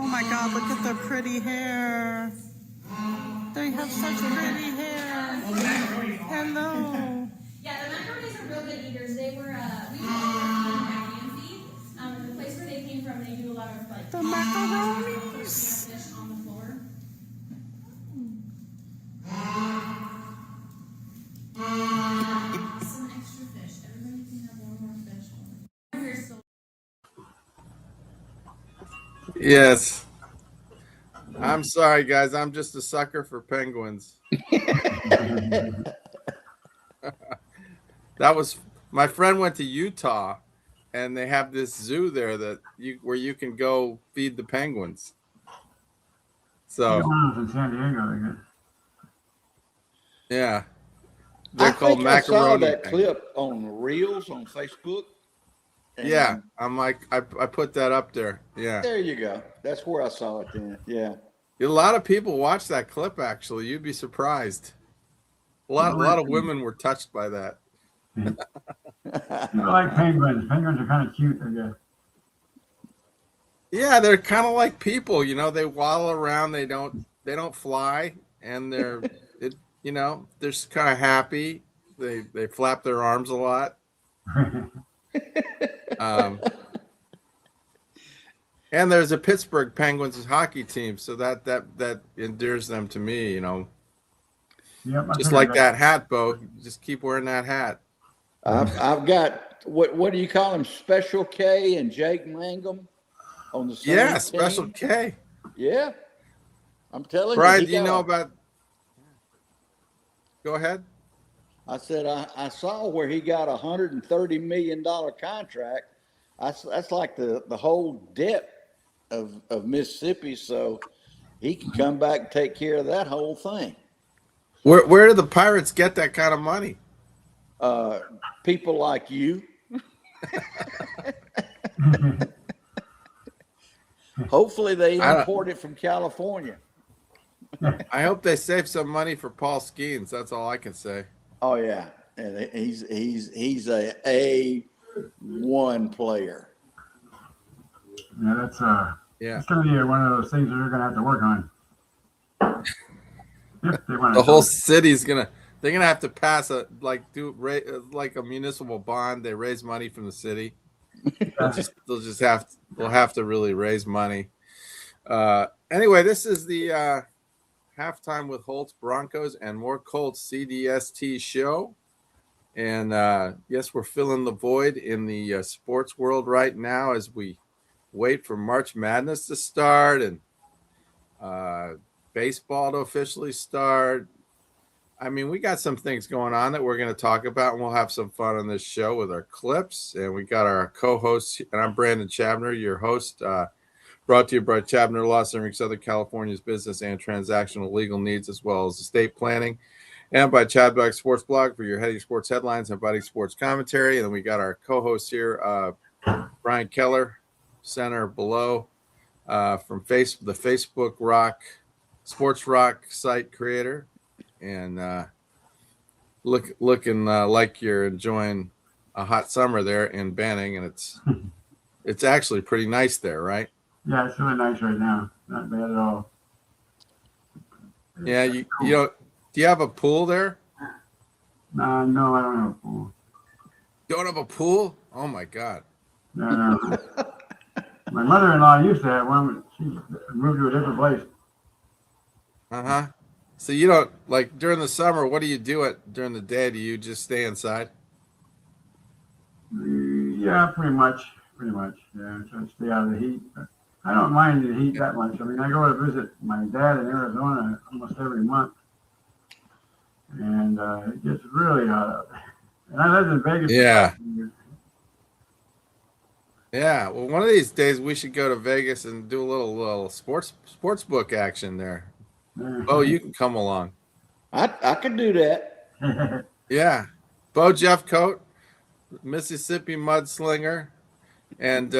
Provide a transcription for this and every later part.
Oh my God, look at their pretty hair. They have such pretty hair. Hello. Yeah, the macaronis are real good eaters. They were, we hand feed. The place where they came from, they do a lot of like The macaronis. fish on the floor. Some extra fish. Everybody can have one more fish. Yes. I'm sorry, guys. I'm just a sucker for penguins. That was my friend went to Utah, and they have this zoo there where you can go feed the penguins. So in San Diego, I guess. yeah, they're called macaroni. I saw that penguins. clip on Reels on Facebook. Yeah, I'm like I put that up there. Yeah, there you go. That's where I saw it then. Yeah, a lot of people watch that clip. Actually, you'd be surprised. A lot of women were touched by that. I like penguins. Penguins are kind of cute, I guess. Yeah, they're kind of like people. You know, they waddle around. They don't fly, and they're just kind of happy. They flap their arms a lot. And there's a Pittsburgh Penguins hockey team, so that endears them to me, you know. Yep, just like that hat, Bo. Just keep wearing that hat. I've got what do you call him? Special K and Jake Mangum on the same team. Special K. Yeah, I'm telling you. Brian, do you know about? Go ahead. I said I saw where he got $130 million contract. That's like the whole debt of Mississippi, so he can come back and take care of that whole thing. Where do the Pirates get that kind of money? People like you. Hopefully they import it from California. I hope they save some money for Paul Skeens. That's all I can say. Oh yeah, and he's a A1 player. Yeah, that's it's gonna be one of those things that they're gonna have to work on. The whole city's they're gonna have to pass like a municipal bond. They raise money from the city. They'll have to really raise money. Anyway, this is the halftime with Holtz, Broncos, and more Colts CDST show. And yes, we're filling the void in the sports world right now as we wait for March Madness to start and baseball to officially start. I mean, we got some things going on that we're going to talk about, and we'll have some fun on this show with our clips. And we got our co-hosts, and I'm Brandon Chabner, your host, brought to you by Chabner Law, serving Southern California's business and transactional legal needs, as well as estate planning, and by Chadback Sports Blog for your heady sports headlines and buddy sports commentary. And then we got our co-host here, Brian Keller, center below, from the Facebook Rock, Sports Rock site creator. And looking like you're enjoying a hot summer there in Banning, and it's actually pretty nice there, right? Yeah, it's really nice right now. Not bad at all. Yeah, you know, do you have a pool there? No, I don't have a pool. You don't have a pool? Oh my God! No. My mother-in-law used to have one, but she moved to a different place. So you don't, like, during the summer, what do you do during the day? Do you just stay inside? Yeah, pretty much. Yeah, try to stay out of the heat. But I don't mind the heat that much. I mean, I go to visit my dad in Arizona almost every month, and it gets really hot out there. And I live in Vegas. Yeah. Well, one of these days we should go to Vegas and do a little sports book action there. Oh, you can come along. I could do that. Yeah. Bo Jeffcoat, Mississippi Mudslinger, and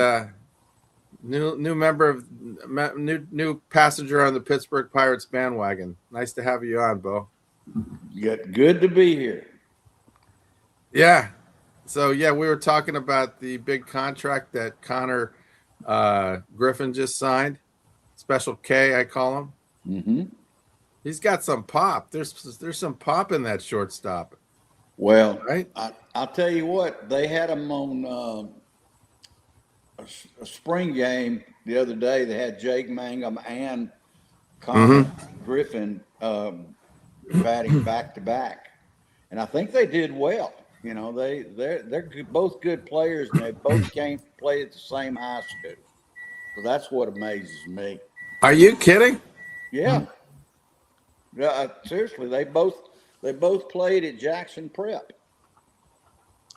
new passenger on the Pittsburgh Pirates bandwagon. Nice to have you on, Bo. Good to be here. Yeah. So we were talking about the big contract that Connor Griffin just signed. It's Special K, I call him. Mm-hmm. He's got some pop. There's some pop in that shortstop, Well, right? I'll tell you what, they had him on a spring game the other day. They had Jake Mangum and Connor Griffin batting back to back, and I think they did well. You know, they're both good players, and they both came to play at the same high school. So that's what amazes me. Are you kidding? Yeah. Yeah, seriously, they both played at Jackson Prep.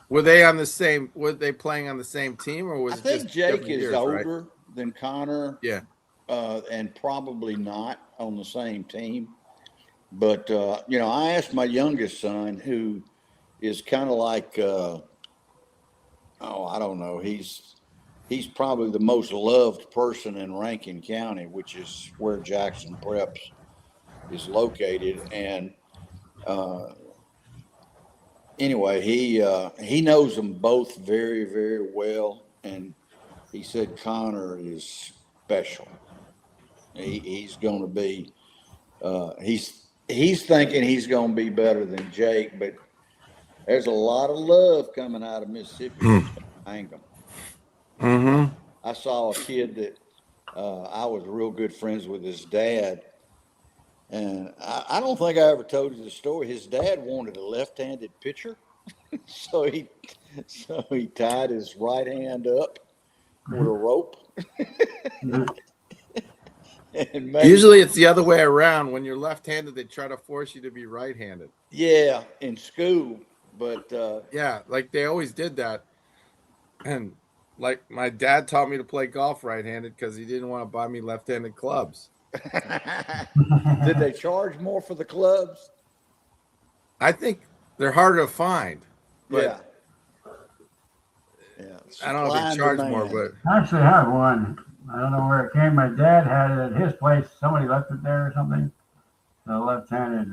Were they on the same? Were they playing on the same team, or was I it think just Jake different is years, older right? than Connor, Yeah. and probably not on the same team. But you know, I asked my youngest son, who is kind of like, I don't know, he's probably the most loved person in Rankin County, which is where Jackson Prep is located, and anyway, he knows them both very, very well, and he said Connor is special. He's going to be. He's thinking he's going to be better than Jake, but there's a lot of love coming out of Mississippi. Mangum. Mm-hmm. I saw a kid that I was real good friends with his dad. And I don't think I ever told you the story. His dad wanted a left-handed pitcher, so he tied his right hand up with a rope. And Usually it's the other way around. When you're left-handed, they try to force you to be right-handed. Yeah, in school, but Yeah, like they always did that. And like my dad taught me to play golf right-handed because he didn't want to buy me left-handed clubs. did they charge more for the clubs? I think they're harder to find. But Yeah. I don't know if they charge more, but I actually have one. I don't know where it came. My dad had it at his place. Somebody left it there or something. The left-handed,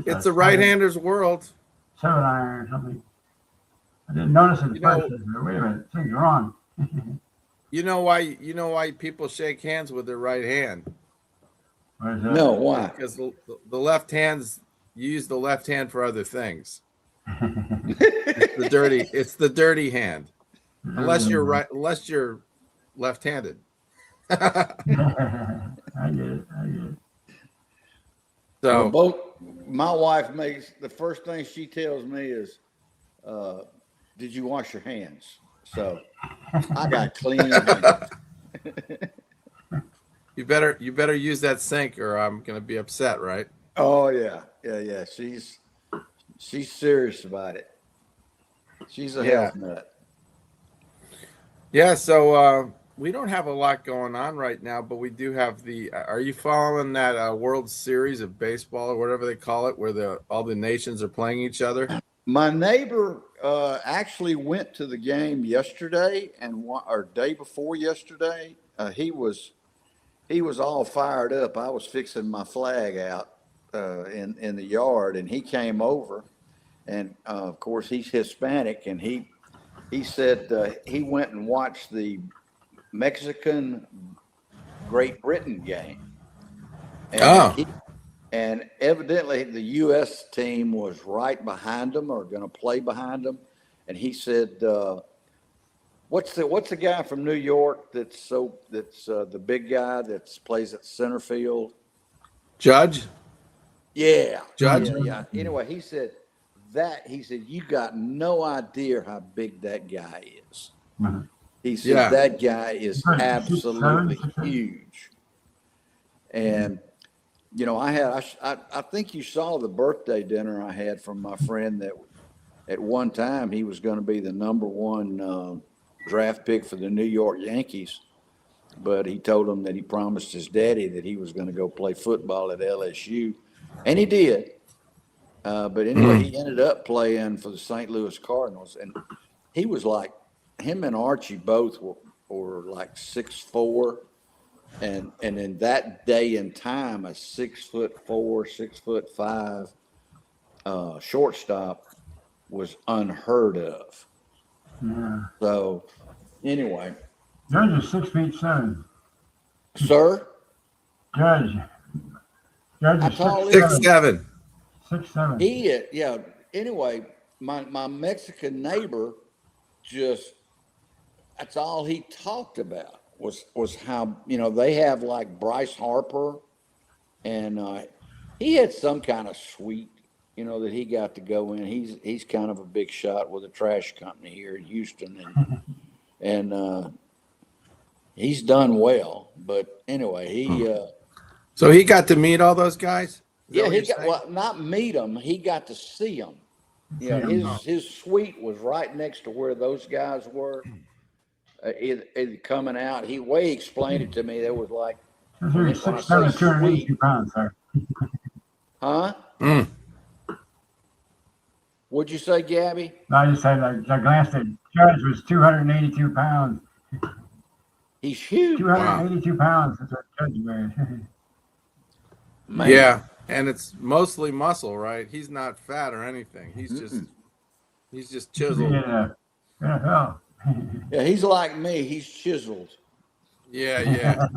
it's a right-hander's world. 7-iron or something. I didn't notice it at You know- first. I said, wait a minute, thing's wrong. You know why people shake hands with their right hand? What is that? No, why? Because the left hands, you use the left hand for other things. It's the dirty hand. Unless you're left-handed. I get it. So Well, my wife makes the first thing she tells me is, "Did you wash your hands?" So I got clean hands. you better use that sink, or I'm gonna be upset, right? Oh yeah. She's serious about it. She's a health nut. Yeah. So we don't have a lot going on right now, but we do have the. Are you following that World Series of baseball or whatever they call it, where all the nations are playing each other? My neighbor actually went to the game yesterday or day before yesterday. He was all fired up. I was fixing my flag out in the yard, and he came over, and of course he's Hispanic, and he said he went and watched the Mexican Great Britain game. And and evidently the U.S. team was right behind them or going to play behind them. And he said, what's the guy from New York that's the big guy that plays at center field? Judge? Yeah. Judge? Yeah. Anyway, he said, you got no idea how big that guy is. Mhm. He said, that guy is Right. absolutely 6'7", 6'8". huge. And, you know, I think you saw the birthday dinner I had from my friend that at one time he was going to be the number one draft pick for the New York Yankees. But he told him that he promised his daddy that he was going to go play football at LSU. And he did. But anyway, he ended up playing for the St. Louis Cardinals. And he was like, him and Archie both were like 6'4". And in that day and time, a 6'4", 6'5" shortstop was unheard of. Yeah. So anyway, Judge is 6'7". Sir, Judge. Judge how is tall is 6'7". 6'7". he? Yeah. Anyway, my Mexican neighbor that's all he talked about was how, they have like Bryce Harper, and he had some kind of suite, that he got to go in. He's kind of a big shot with a trash company here in Houston, and he's done well. But anyway, So he got to meet all those guys? Is that yeah, what he you're got saying? well, not meet them. He got to see them. His suite was right next to where those guys were. It coming out. Way he explained it to me. There was like, They're when I 6'7", say 282 suite, pounds, sir. huh? Mm. What'd you say, Gabby? No, I just said, I glanced at Judge was 282 pounds. He's huge. 282 pounds. That's what Judge weighed. Man. Yeah, and it's mostly muscle, right? He's not fat or anything. He's just chiseled. Yeah. NFL. Yeah, he's like me. He's chiseled. Yeah.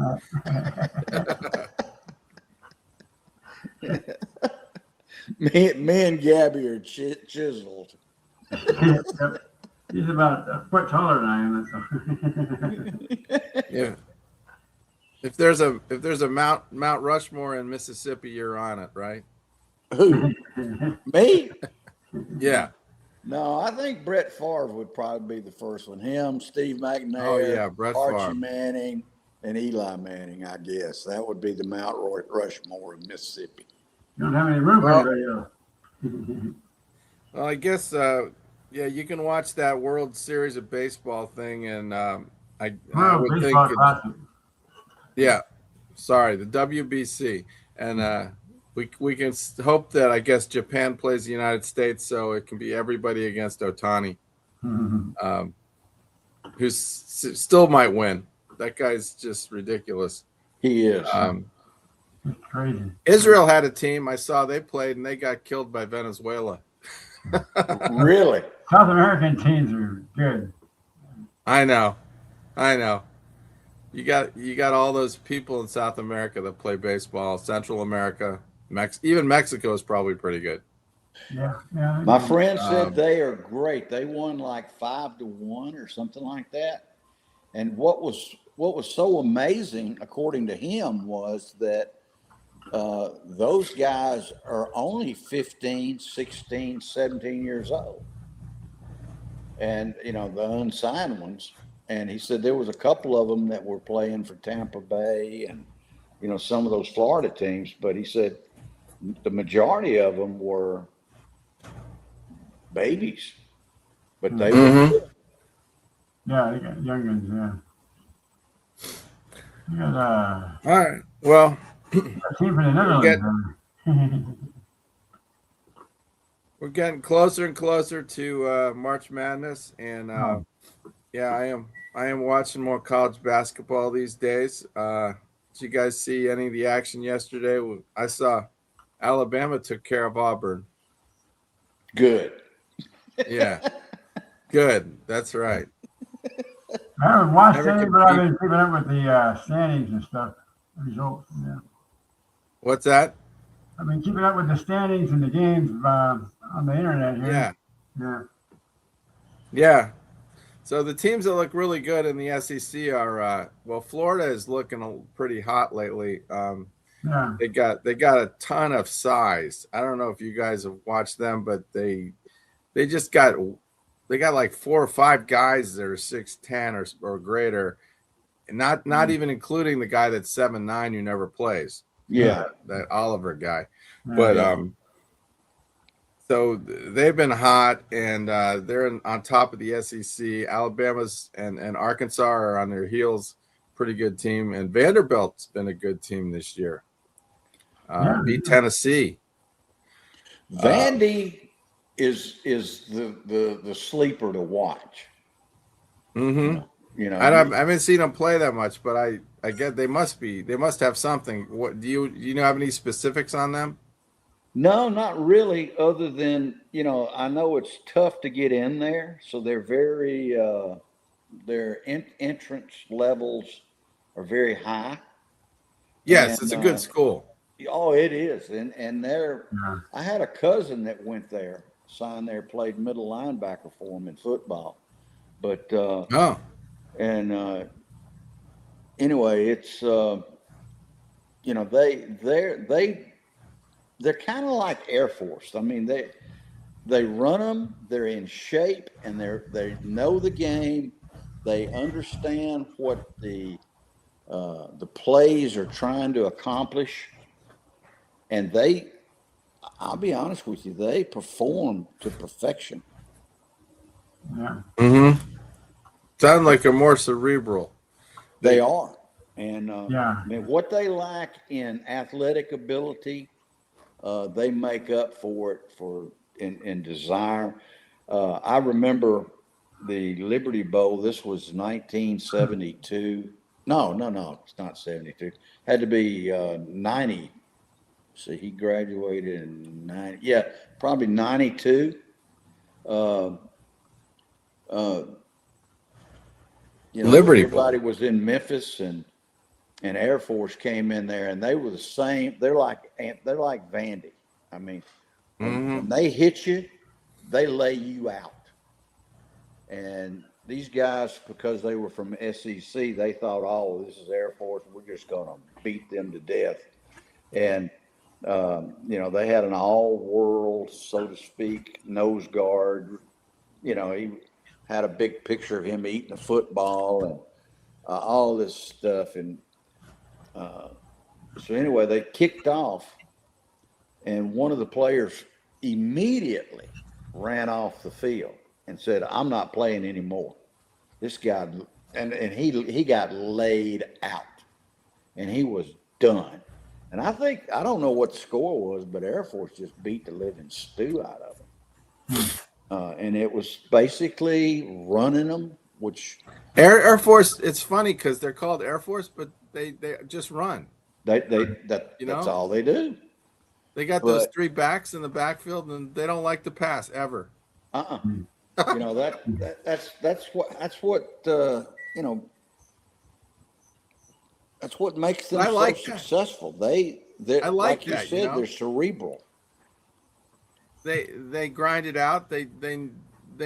Me and Gabby are chiseled. Yep. He's about a foot taller than I am. Yeah. If there's a Mount Rushmore in Mississippi, you're on it, right? Who? Me? Yeah. No, I think Brett Favre would probably be the first one. Him, Steve McNair, Oh, yeah, Brett Archie Favre. Manning, and Eli Manning, I guess. That would be the Mount Rushmore of Mississippi. You don't have any room for anybody else. Well, I guess you can watch that World Series of Baseball thing, and I would think Baseball classic. yeah. Sorry, the WBC, and we can hope that I guess Japan plays the United States, so it can be everybody against Ohtani, who still might win. That guy's just ridiculous. He is. It's crazy. Israel had a team. I saw they played, and they got killed by Venezuela. Really? South American teams are good. I know. You got all those people in South America that play baseball. Central America, even Mexico is probably pretty good. Yeah. My friend said they are great. They won like 5-1 or something like that. And what was so amazing, according to him, was that those guys are only 15, 16, 17 years old. And, the unsigned ones. And he said there was a couple of them that were playing for Tampa Bay and, some of those Florida teams. But he said the majority of them were babies. But they were good. Yeah, they got young ones, yeah. You got All right. Well, a team from the Netherlands. we're getting closer and closer to March Madness, and I am watching more college basketball these days. Did you guys see any of the action yesterday? I saw Alabama took care of Auburn. Good. Yeah, good. That's right. I haven't watched Never any, could but I've beat- been keeping up with the standings and stuff. Results. Yeah. What's that? I've been keeping up with the standings and the games on the internet here. Yeah. Yeah. So the teams that look really good in the SEC are Florida is looking pretty hot lately. Yeah. They got a ton of size. I don't know if you guys have watched them, but they got like 4 or 5 guys that are 6'10" or greater, and not even including the guy that's 7'9" who never plays. Yeah. That Oliver guy. Yeah. But so they've been hot, and they're on top of the SEC. Alabama's and Arkansas are on their heels. Pretty good team, and Vanderbilt's been a good team this year. Beat Tennessee. Vandy is the sleeper to watch. Mm-hmm. I haven't seen them play that much, but I get they must have something. What do you have any specifics on them? No, not really, other than, I know it's tough to get in there. So they're very, their entrance levels are very high. Yes, And, it's a good school. Oh, it is. And Yeah. I had a cousin that went there, signed there, played middle linebacker for him in football. But, Oh, and anyway, it's, you know, they're kind of like Air Force. I mean, they run them, they're in shape, and they know the game. They understand what the plays are trying to accomplish, and I'll be honest with you, they perform to perfection. Yeah. mm-hmm. Sound like a more cerebral. They are, and Yeah. I mean, what they lack in athletic ability, they make up for it in desire. I remember the Liberty Bowl. This was 1972. No, it's not 72. Had to be 90. So he graduated in 90. Yeah, probably 92. You know, Liberty Bowl. everybody was in Memphis, and Air Force came in there, and they were the same. They're like Vandy. I mean, when they hit you, they lay you out. And these guys, because they were from SEC, they thought, oh, this is Air Force. We're just going to beat them to death. And, you know, they had an all-world, so to speak, nose guard. You know, he had a big picture of him eating a football and all this stuff. And so anyway, they kicked off, and one of the players immediately ran off the field and said, I'm not playing anymore. This guy, and he got laid out, and he was done. And I don't know what the score was, but Air Force just beat the living stew out of them. And it was basically running them, which Air Force. It's funny because they're called Air Force, but they just run. that's all they do. They got those three backs in the backfield, and they don't like to pass ever. You know, that's what you know, that's what makes them so successful. I like you said, they're cerebral. They grind it out. They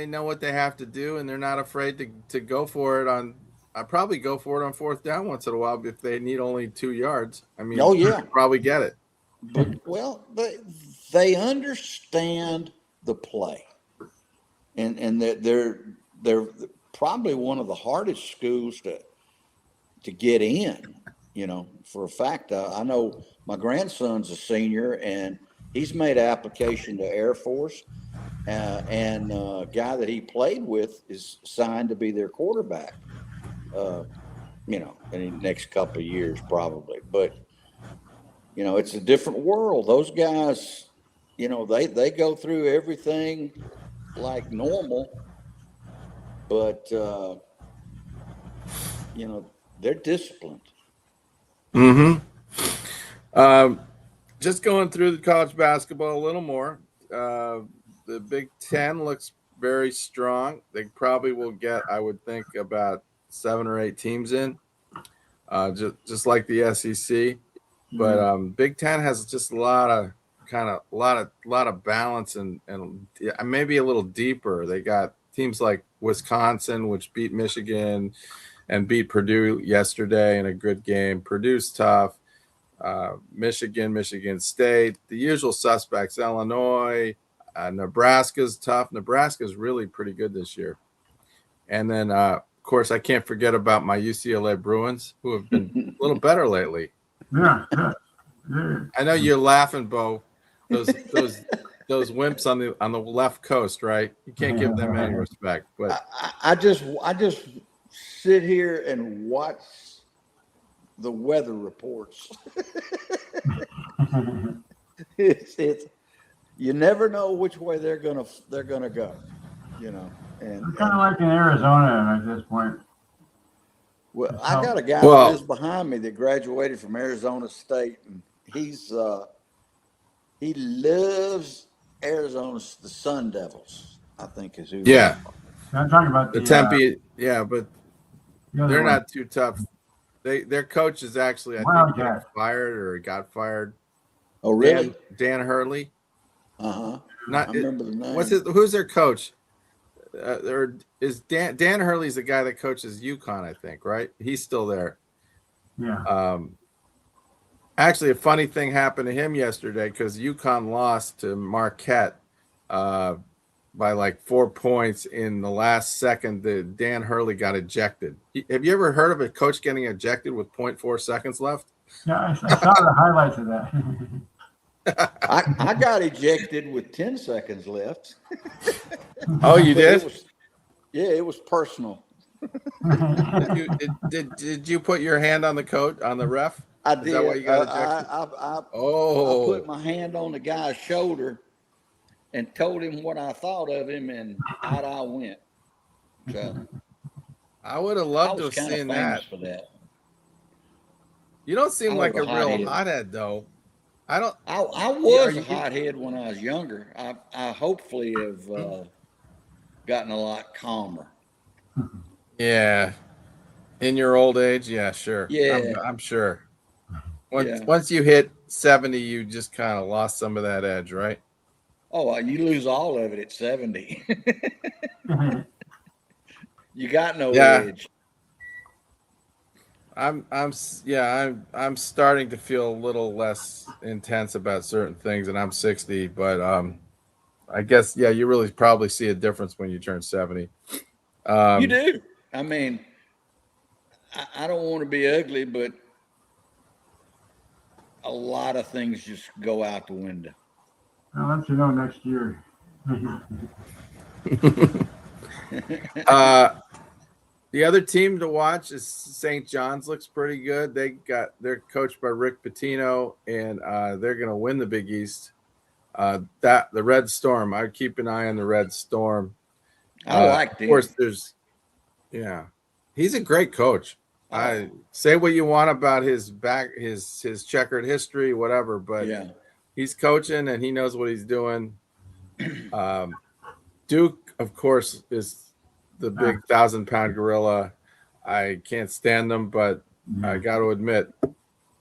know what they have to do, and they're not afraid to go for it on. I probably go for it on fourth down once in a while if they need only 2 yards. I mean, oh yeah, probably get it. But well, they understand the play, and they're probably one of the hardest schools to get in. You know, for a fact, I know my grandson's a senior, and he's made application to Air Force, and a guy that he played with is signed to be their quarterback. You know, in the next couple of years, probably. But you know, it's a different world. Those guys, you know, they go through everything like normal, but you know, they're disciplined. Just going through the college basketball a little more. The Big Ten looks very strong. They probably will get, I would think, about 7 or 8 teams in, just like the SEC. But Big Ten has just a lot of balance and maybe a little deeper. They got teams like Wisconsin, which beat Michigan and beat Purdue yesterday in a good game. Purdue's tough. Michigan State, the usual suspects. Illinois, Nebraska's tough. Nebraska's really pretty good this year. And then, of course, I can't forget about my UCLA Bruins, who have been a little better lately. Yeah. I know you're laughing, Bo. Those wimps on the left coast, right? You can't give them any respect. But I just sit here and watch the weather reports. it's you never know which way they're gonna go, you know. And It's kind of like in Arizona at this point. well, I got a guy that lives behind me that graduated from Arizona State, and he loves Arizona, the Sun Devils, I think is who. yeah, I'm talking about the Tempe. Yeah, but the other they're one. not too tough. Their coach is actually, I think, getting Wildcat. fired or got fired. Oh, really? Dan Hurley. Uh-huh. Not I remember the name. Who's their coach? Or is Dan Hurley's the guy that coaches UConn, I think, right? He's still there. Yeah. Actually, a funny thing happened to him yesterday because UConn lost to Marquette by like 4 points in the last second. Dan Hurley got ejected. Have you ever heard of a coach getting ejected with 0.4 seconds left? Yeah, I saw the highlights of that. I got ejected with 10 seconds left. Oh, you But did? it was personal. Did you put your hand on the coach on the ref? I Is did. that why you got ejected? I Oh, put my hand on the guy's shoulder and told him what I thought of him, and out I went. So I would have I loved to was have kind of seen famous that. for that. You don't seem I like was a a real hothead. hothead, though. I don't. I Yeah, was a hothead when I was younger. I hopefully have gotten a lot calmer. Yeah, in your old age, yeah, sure. Yeah. I'm sure. Yeah. Once you hit 70, you just kind of lost some of that edge, right? Oh, you lose all of it at 70. You got no Yeah. edge. I'm starting to feel a little less intense about certain things, and I'm 60, but I guess you really probably see a difference when you turn 70. You do. I mean, I don't want to be ugly, but a lot of things just go out the window. I'll let you know next year. The other team to watch is St. John's. Looks pretty good. They're coached by Rick Pitino, and they're going to win the Big East. The Red Storm. I'd keep an eye on the Red Storm. I like them. Of course, he's a great coach. I say what you want about his checkered history, whatever, but he's coaching and he knows what he's doing. Duke, of course, is the big 1,000-pound gorilla. I can't stand them, but I got to admit,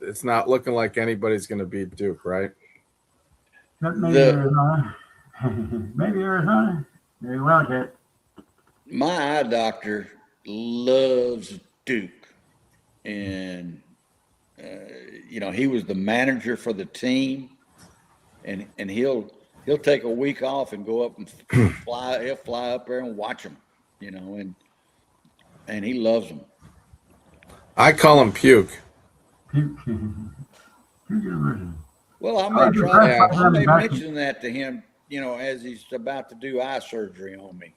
it's not looking like anybody's going to beat Duke, right? Maybe Arizona. Maybe Arizona. Maybe Wildcat. My eye doctor loves Duke, and he was the manager for the team, and he'll take a week off and go up and fly. He'll fly up there and watch them, and he loves them. I call him Puke. Puke University. Well, I may mention that to him, as he's about to do eye surgery on me.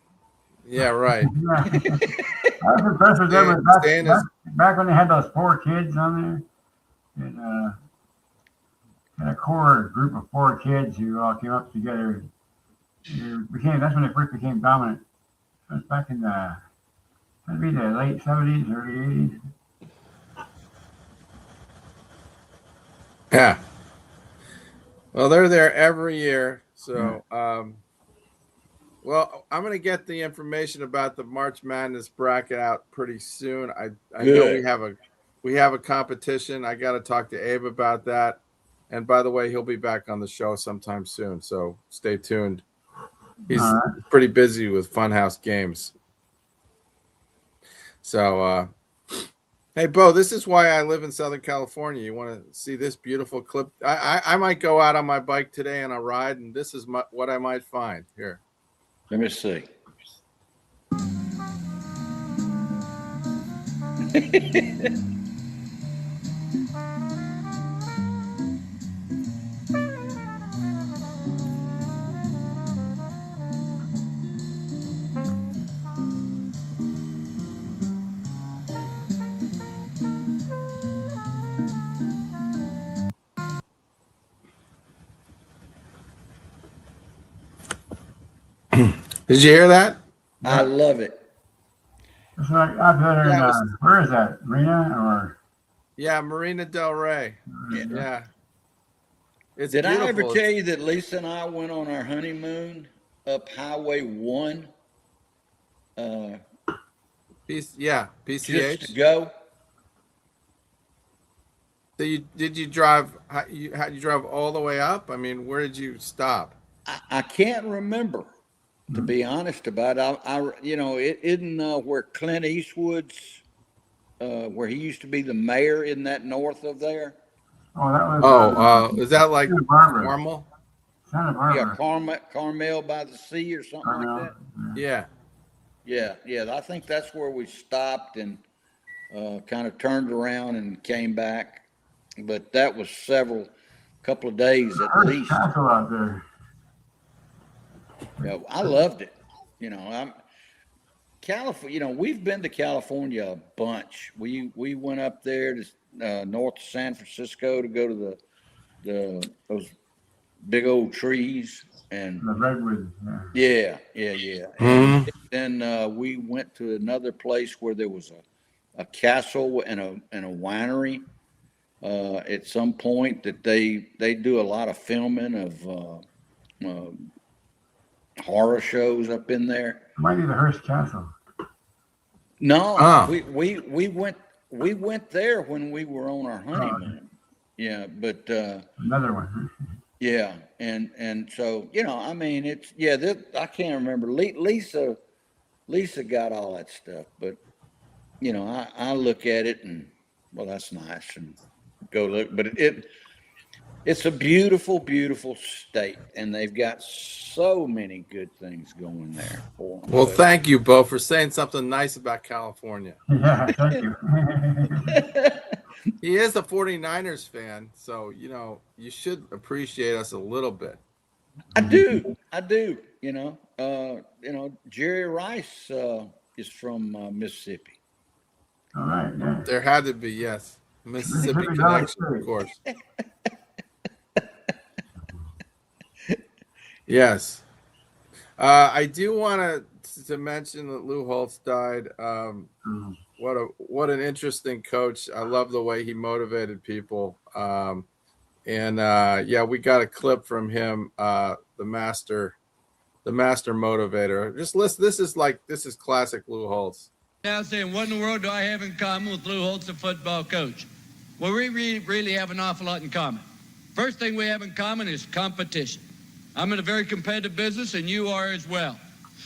Yeah, right. Yeah. I was impressed with them back when they had those 4 kids on there. And had a core group of 4 kids who all came up together. That's when they first became dominant. It was back in the late 70s, early 80s. Yeah. Well, they're there every year. So, well, I'm going to get the information about the March Madness bracket out pretty soon. I know we have a competition. I got to talk to Abe about that. And by the way, he'll be back on the show sometime soon. So stay tuned. He's pretty busy with Funhouse Games. So, hey, Bo, this is why I live in Southern California. You want to see this beautiful clip? I might go out on my bike today on a ride, and this is what I might find. Here. Let me see. Did you hear that? I love it. It's like out there in, where is that? Marina or? Yeah, Marina Del Rey. Yeah. It's Did beautiful. I ever tell you that Lisa and I went on our honeymoon up Highway 1? PCH. Just to go. So did you drive? How you drove all the way up? I mean, where did you stop? I can't remember, to be honest about it. It isn't where Clint Eastwood's, where he used to be the mayor, in that north of there. Oh, that was. Is that like Santa Barbara. Carmel? Santa Yeah, Barbara. Carmel by the sea or something Carmel. like that. Yeah. Yeah. I think that's where we stopped and kind of turned around and came back. But that was couple of days at First least. castle out there. Yeah, I loved it. California. We've been to California a bunch. We went up there to north of San Francisco to go to those big old trees and The redwood. yeah. Mhm. And then we went to another place where there was a castle and a winery. At some point that they do a lot of filming of horror shows up in there. Might be the Hearst Castle. No, Ah. we went there when we were on our honeymoon. Yeah, but Another one. yeah, and so I mean, I can't remember. Lisa got all that stuff, but I look at it and well, that's nice, and go look. But it's a beautiful, beautiful state, and they've got so many good things going there for them. Well, thank you, Bo, for saying something nice about California. Yeah, thank you. He is a 49ers fan, so you should appreciate us a little bit. I do. Jerry Rice is from Mississippi. All right, yeah. There had to be, yes, Mississippi Mississippi connection, Valley of course. Yes. I do want to mention that Lou Holtz died. What an interesting coach. I love the way he motivated people. We got a clip from him, the master motivator. Just listen. This is classic Lou Holtz. Now saying, what in the world do I have in common with Lou Holtz, a football coach? Well, we really have an awful lot in common. First thing we have in common is competition. I'm in a very competitive business, and you are as well.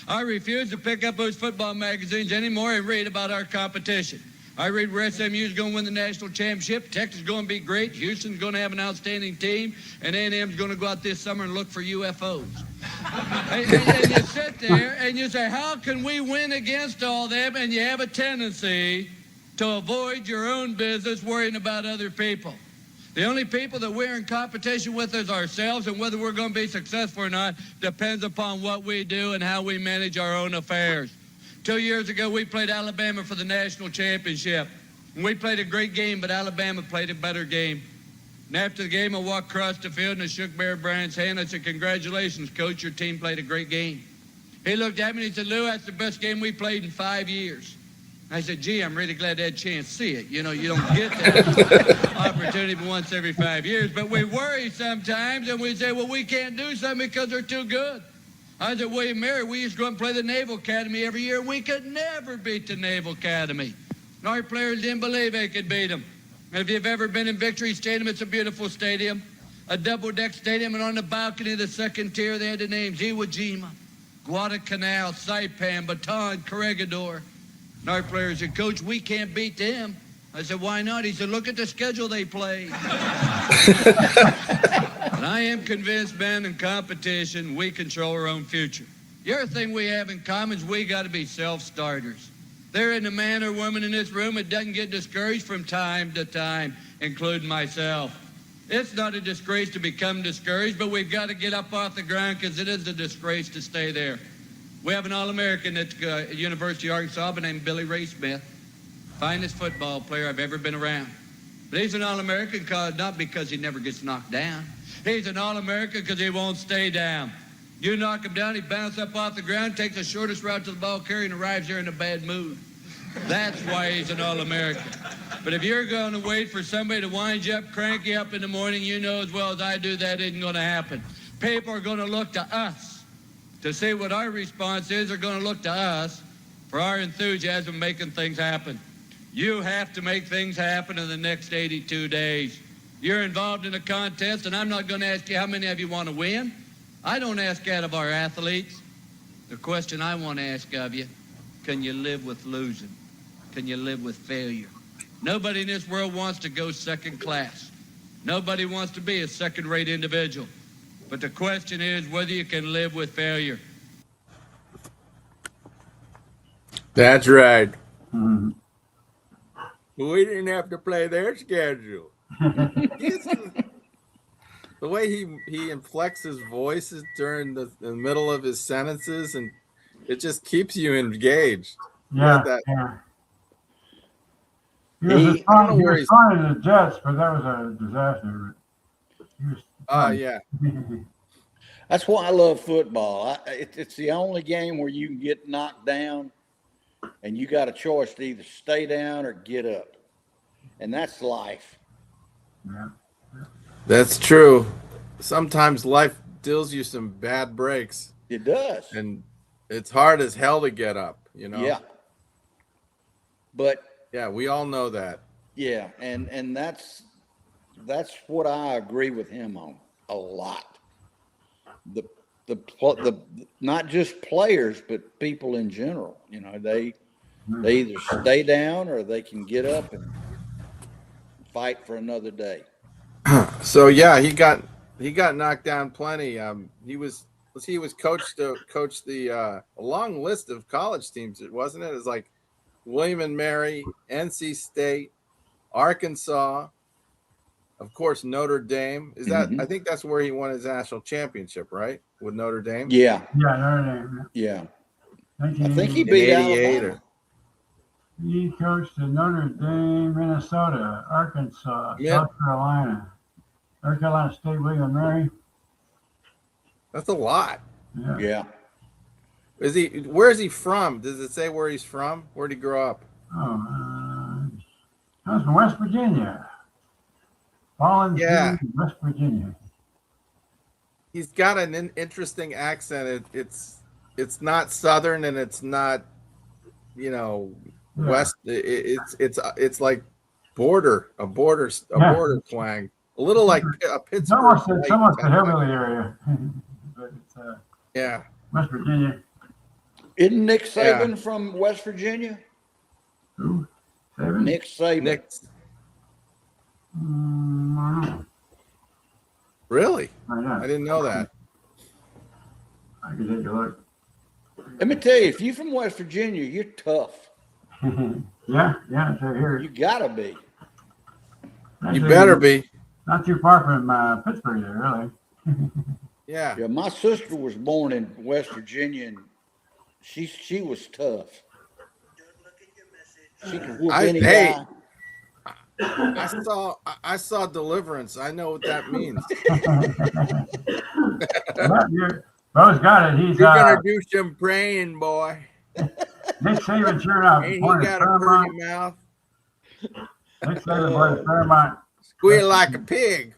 I refuse to pick up those football magazines anymore and read about our competition. I read where SMU is going to win the national championship, Texas is going to be great, Houston's going to have an outstanding team, and A&M's going to go out this summer and look for UFOs. and you sit there and you say, how can we win against all them? And you have a tendency to avoid your own business worrying about other people. The only people that we're in competition with is ourselves, and whether we're going to be successful or not depends upon what we do and how we manage our own affairs. 2 years ago, we played Alabama for the national championship. And we played a great game, but Alabama played a better game. And after the game, I walked across the field and I shook Bear Bryant's hand. I said, congratulations, Coach, your team played a great game. He looked at me and he said, Lou, that's the best game we played in 5 years. I said, gee, I'm really glad I had a chance to see it. You don't get that opportunity once every 5 years. But we worry sometimes, and we say, well, we can't do something because they're too good. I was at William Mary. We used to go and play the Naval Academy every year. We could never beat the Naval Academy. And our players didn't believe they could beat them. And if you've ever been in Victory Stadium, it's a beautiful stadium, a double-deck stadium, and on the balcony of the second tier, they had the names Iwo Jima, Guadalcanal, Saipan, Bataan, Corregidor. And our players said, Coach, we can't beat them. I said, why not? He said, look at the schedule they played. And I am convinced, man, in competition, we control our own future. The other thing we have in common is we got to be self-starters. There isn't a man or woman in this room that doesn't get discouraged from time to time, including myself. It's not a disgrace to become discouraged, but we've got to get up off the ground because it is a disgrace to stay there. We have an All-American at University of Arkansas named Billy Ray Smith, finest football player I've ever been around. But he's an All-American not because he never gets knocked down. He's an All-American because he won't stay down. You knock him down, he bounces up off the ground, takes the shortest route to the ball carrier, and arrives there in a bad mood. That's why he's an All-American. But if you're going to wait for somebody to wind you up, crank you up in the morning, you know as well as I do that isn't going to happen. People are going to look to us to see what our response is. They're going to look to us for our enthusiasm making things happen. You have to make things happen in the next 82 days. You're involved in a contest, and I'm not going to ask you how many of you want to win. I don't ask that of our athletes. The question I want to ask of you, can you live with losing? Can you live with failure? Nobody in this world wants to go second class. Nobody wants to be a second-rate individual. But the question is whether you can live with failure. That's right. Mhm. We didn't have to play their schedule. The way he inflects his voices during the middle of his sentences, and it just keeps you engaged. Yeah, That, yeah. He He- was I don't know responding where to the Jets, but that was a disaster. He was yeah. That's why I love football. It's the only game where you can get knocked down, and you got a choice to either stay down or get up, and that's life. Yeah. That's true. Sometimes life deals you some bad breaks, It does. and it's hard as hell to get up, you know? Yeah. But Yeah, we all know that. yeah, and that's what I agree with him on a lot. The not just players, but people in general. You know, they either stay down or they can get up and fight for another day. So yeah, he got knocked down plenty. He was coached to coach the a long list of college teams, wasn't it? It's like William and Mary, NC State, Arkansas, of course Notre Dame. Is that Mhm. I think that's where he won his national championship, right? With Notre Dame. Yeah, Yeah, Notre Dame. yeah. I 1988. think he In beat 88 Alabama. He coached at Notre Dame, Minnesota, Arkansas, Yep. South Carolina, North Carolina State, William and Mary. That's a lot. Yeah. Yeah. Where is he from? Does it say where he's from? Where'd he grow up? Oh, comes from West Virginia. Fallon Yeah. City, West Virginia. He's got an interesting accent. It's not Southern, and it's not, Yeah. West. It's like border twang. A little like a It's Pittsburgh. almost light the type hillbilly of- area, but it's Yeah. West Virginia. Isn't Nick Yeah. Saban from West Virginia? Who? Saban? Nick Saban. Nick's I don't know. really? Right now. I didn't know that. I can take a look. Let me tell you, if you're from West Virginia, you're tough. Yeah, it's right here. You gotta be. You Actually, better be. Not too far from Pittsburgh there, really. Yeah. Yeah, my sister was born in West Virginia, and she was tough. She could whoop any hey. guy. I saw Deliverance. I know what that means. Bo's got it. He's You're gonna do some praying, boy. Nick Saban, sure enough. Ain't he born in got a Fairmont. pretty mouth? Nick Saban, born in Fairmont. Squeal like a pig.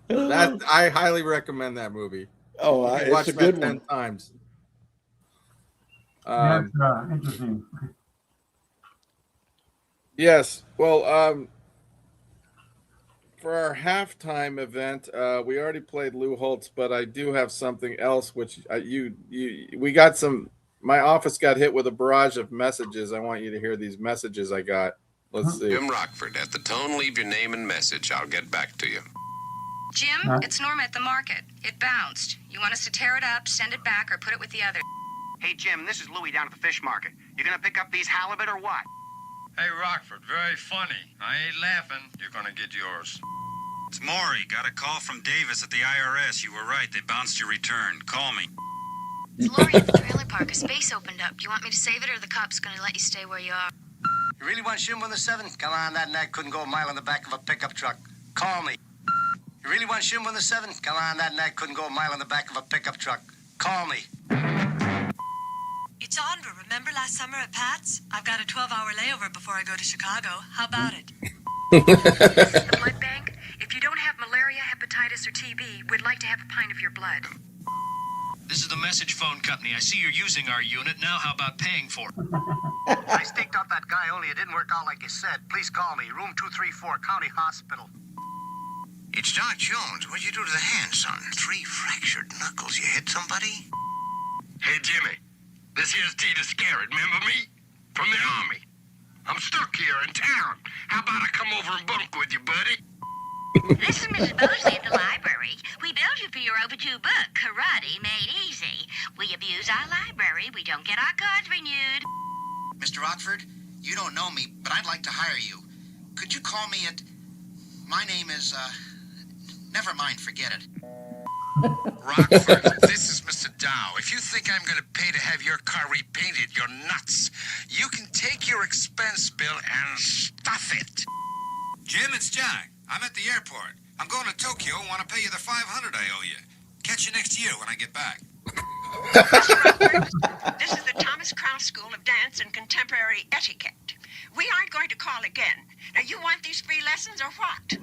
I highly recommend that movie. Oh, I it's watched a that good 10 one. times. That's interesting. Yes. Well, for our halftime event, we already played Lou Holtz, but I do have something else, which we got some. My office got hit with a barrage of messages. I want you to hear these messages I got. Let's see. Jim Rockford, at the tone, leave your name and message. I'll get back to you. Jim, Huh? it's Norma at the market. It bounced. You want us to tear it up, send it back, or put it with the other? Hey, Jim, this is Louie down at the fish market. You gonna pick up these halibut or what? Hey, Rockford, very funny. I ain't laughing. You're gonna get yours. It's Maury. Got a call from Davis at the IRS. You were right. They bounced your return. Call me. It's Lori at the trailer park. A space opened up. Do you want me to save it, or the cop's gonna let you stay where you are? You really want Shim on the 7? Come on, that nag couldn't go a mile in the back of a pickup truck. Call me. You really want Shim on the 7? Come on, that nag couldn't go a mile in the back of a pickup truck. Call me. It's Andra. Remember last summer at Pat's? I've got a 12-hour layover before I go to Chicago. How about it? The blood bank? If you don't have malaria, hepatitis, or TB, we'd like to have a pint of your blood. This is the message phone company. I see you're using our unit. Now how about paying for it? I staked out that guy, only it didn't work out like you said. Please call me. Room 234, County Hospital. It's Doc Jones. What'd you do to the hand, son? 3 fractured knuckles. You hit somebody? Hey, Jimmy. This here's Tita Scarrett. Remember me? From the Army. I'm stuck here in town. How about I come over and bunk with you, buddy? This is Mrs. Bosley at the library. We billed you for your overdue book, Karate Made Easy. We abuse our library. We don't get our cards renewed. Mr. Rockford, you don't know me, but I'd like to hire you. Could you call me at... My name is, Never mind, forget it. Rockford, this is Mr. Dow. If you think I'm going to pay to have your car repainted, you're nuts. You can take your expense bill and stuff it. Jim, it's Jack. I'm at the airport. I'm going to Tokyo and want to pay you the $500 I owe you. Catch you next year when I get back. This is the Thomas Crown School of Dance and Contemporary Etiquette. We aren't going to call again. Now, you want these free lessons or what?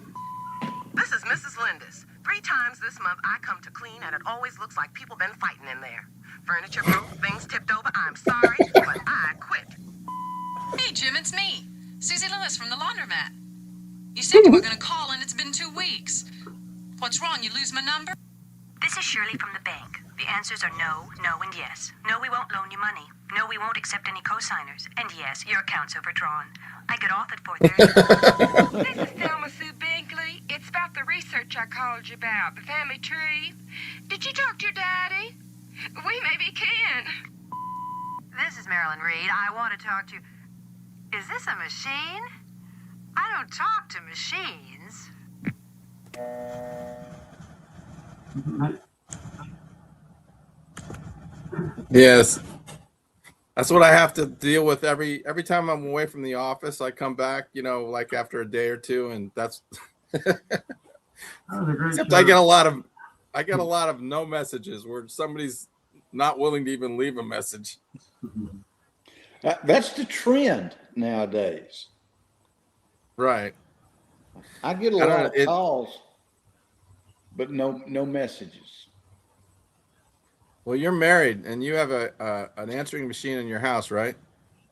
This is Mrs. Lindis. 3 times this month I come to clean, and it always looks like people been fighting in there. Furniture broke, things tipped over. I'm sorry, but I quit. Hey, Jim, it's me, Susie Lewis from the laundromat. You said you were going to call, and it's been 2 weeks. What's wrong? You lose my number? This is Shirley from the bank. The answers are no, no, and yes. No, we won't loan you money. No, we won't accept any co-signers. And yes, your account's overdrawn. I get off at 4:30. This is Thelma Sue Binkley. It's about the research I called you about, the family tree. Did you talk to your daddy? We maybe can. This is Marilyn Reed. I want to talk to you. Is this a machine? I don't talk to machines. Yes. That's what I have to deal with every time I'm away from the office. I come back, like after a day or two, and that's except I get a lot of no messages where somebody's not willing to even leave a message. That's the trend nowadays. Right. I get a lot of calls, but no messages. Well, you're married and you have an answering machine in your house, right?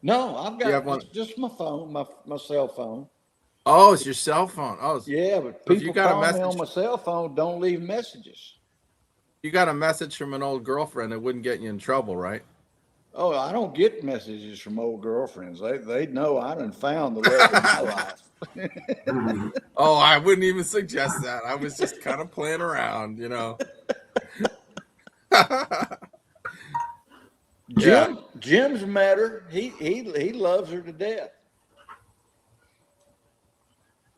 No, I've got just my phone, my cell phone. Oh, it's your cell phone. Oh, yeah, but people call me on my cell phone, don't leave messages. You got a message from an old girlfriend that wouldn't get you in trouble, right? Oh, I don't get messages from old girlfriends. They know I done found the love of my life. Oh, I wouldn't even suggest that. I was just kind of playing around, Jim's met her. He loves her to death.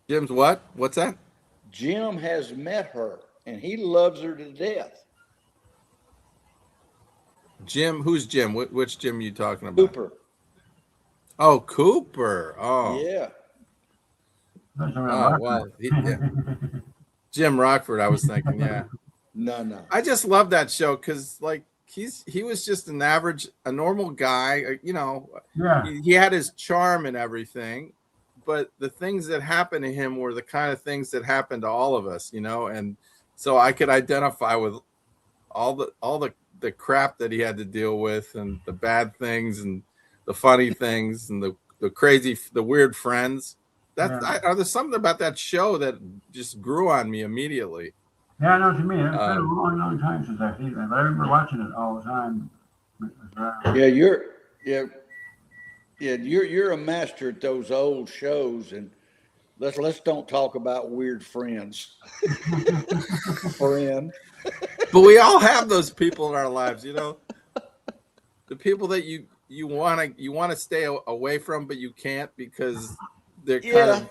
Jim's what? What's that? Jim has met her and he loves her to death. Jim, who's Jim? Which Jim are you talking about? Cooper. Oh, Cooper. Oh, yeah. Oh, well, Jim Rockford. I was thinking, yeah. No. I just love that show because, he was just a normal guy. Yeah. He had his charm and everything, but the things that happened to him were the kind of things that happened to all of us, and so I could identify with all the crap that he had to deal with, and the bad things, and the funny things, and the weird friends. There's something about that show that just grew on me immediately. Yeah, I know what you mean. It's been a long time since I've seen it, but I remember watching it all the time. You're a master at those old shows, and let's don't talk about weird friends. Friend. But we all have those people in our lives, the people that you want to stay away from, but you can't because they're kind of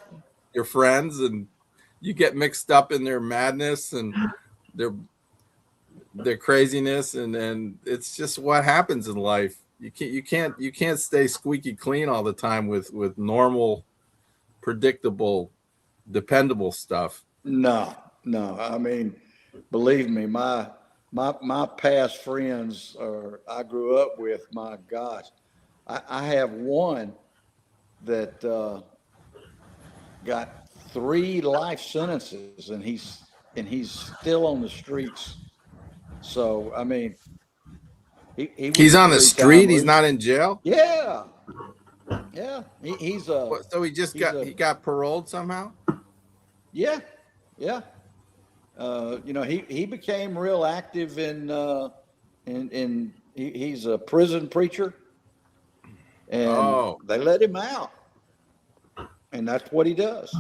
your friends, and you get mixed up in their madness and their craziness, and it's just what happens in life. You can't stay squeaky clean all the time with normal, predictable, dependable stuff. No. I mean, believe me, my past friends I grew up with. My gosh, I have one that got 3 life sentences, and he's still on the streets. So I mean, He's on the three-time street. He's loser. not in jail. Yeah. Yeah. He's So he got paroled somehow. Yeah. Yeah. He became real active in he's a prison preacher, and they let him out, and that's what he does.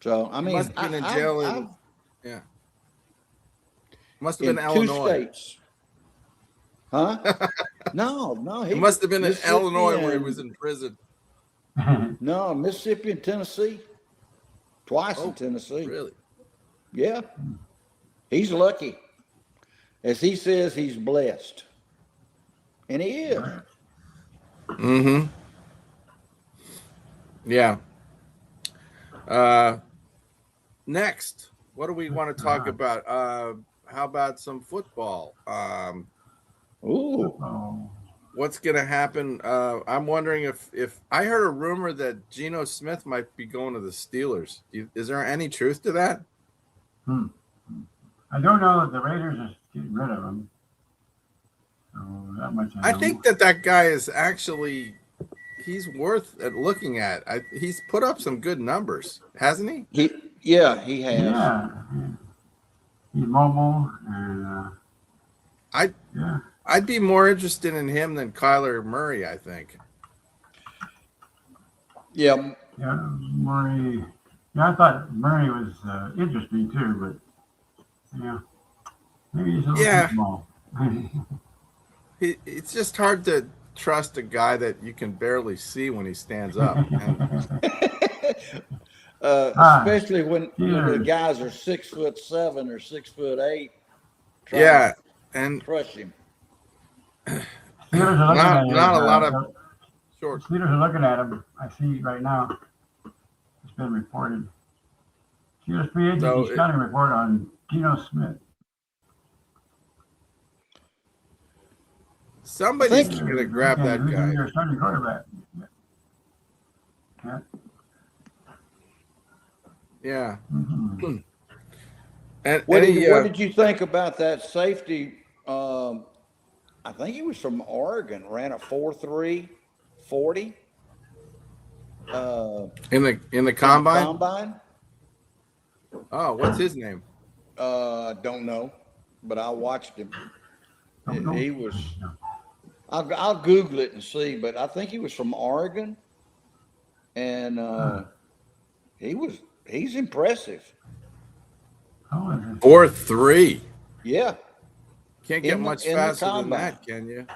So I mean, he must have been in jail yeah. Must have been in 2 Illinois. states. Huh? No. He must have been in Illinois where he was in prison. No, Mississippi and Tennessee. Twice in Tennessee. Really? Yeah. He's lucky. As he says, he's blessed. And he is. Mm-hmm. Yeah. Next, what do we want to talk about? How about some football? What's going to happen? I'm wondering if I heard a rumor that Geno Smith might be going to the Steelers. Is there any truth to that? I don't know that the Raiders are getting rid of him. So that much I know. think that guy is actually he's worth looking at. He's put up some good numbers, hasn't he? He has. Yeah. He's mobile and I'd be more interested in him than Kyler Murray, I think. Yeah. Yeah, Murray. Yeah, I thought Murray was interesting too, but yeah, maybe he's a little too small. It's just hard to trust a guy that you can barely see when he stands up. Especially when the guys are 6'7" or 6'8". Yeah, and crush him. Not a lot of short. Steelers are looking at him. I see right now. It's been reported. Steelers free agency scouting report on Geno Smith. Somebody's going to grab that guy. Your starting quarterback. Yeah. Mm-hmm. And what did you think about that safety? I think he was from Oregon. Ran a 4.3 40. In the combine? Combine. Oh, what's his name? Don't know, but I watched him. He was. I'll Google it and see, but I think he was from Oregon, and he's impressive. 4.3. Yeah. Can't get much faster than that, can you?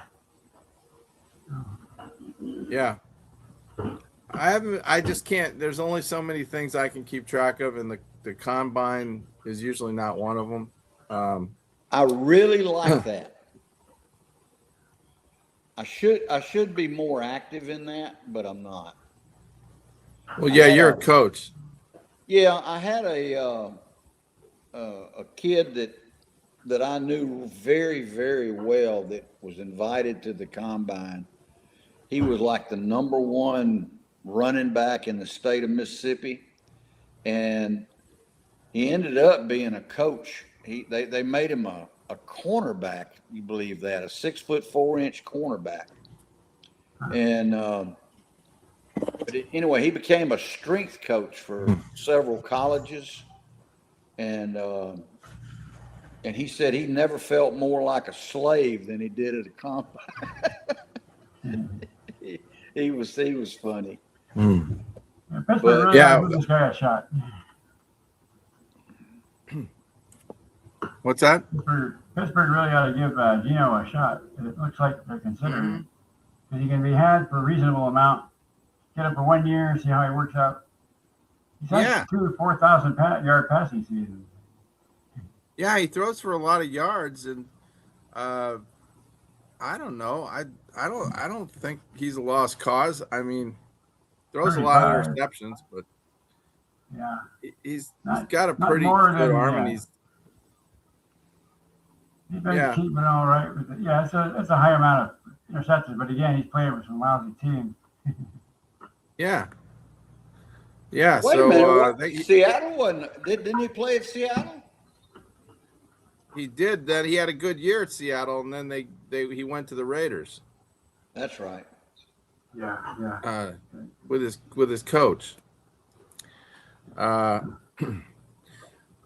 Yeah. I just can't. There's only so many things I can keep track of, and the combine is usually not one of them. I really like that. I should be more active in that, but I'm not. Well, yeah, you're a coach. Yeah, I had a kid that I knew very, very well that was invited to the combine. He was like the #1 running back in the state of Mississippi, and he ended up being a coach. They made him a cornerback. You believe that? A 6'4" cornerback. And but anyway, he became a strength coach for several colleges, and he said he never felt more like a slave than he did at a combine. he was funny. Pittsburgh really ought to give this guy a shot. What's that? Pittsburgh really ought to give Geno a shot. It looks like they're considering it. Because he can be had for a reasonable amount. Get him for 1 year, see how he works out. He's had 2 4,000-yard passing seasons. Yeah, he throws for a lot of yards, and I don't know. I don't think he's a lost cause. I mean, throws a lot of interceptions, but he's got a pretty good arm, and he's been keeping all right with it. Yeah, it's a high amount of interceptions, but again, he's playing with some lousy teams. Yeah. Wait a minute. Seattle wasn't. Didn't he play at Seattle? He did. Then he had a good year at Seattle, and then he went to the Raiders. That's right. Yeah. With his coach. All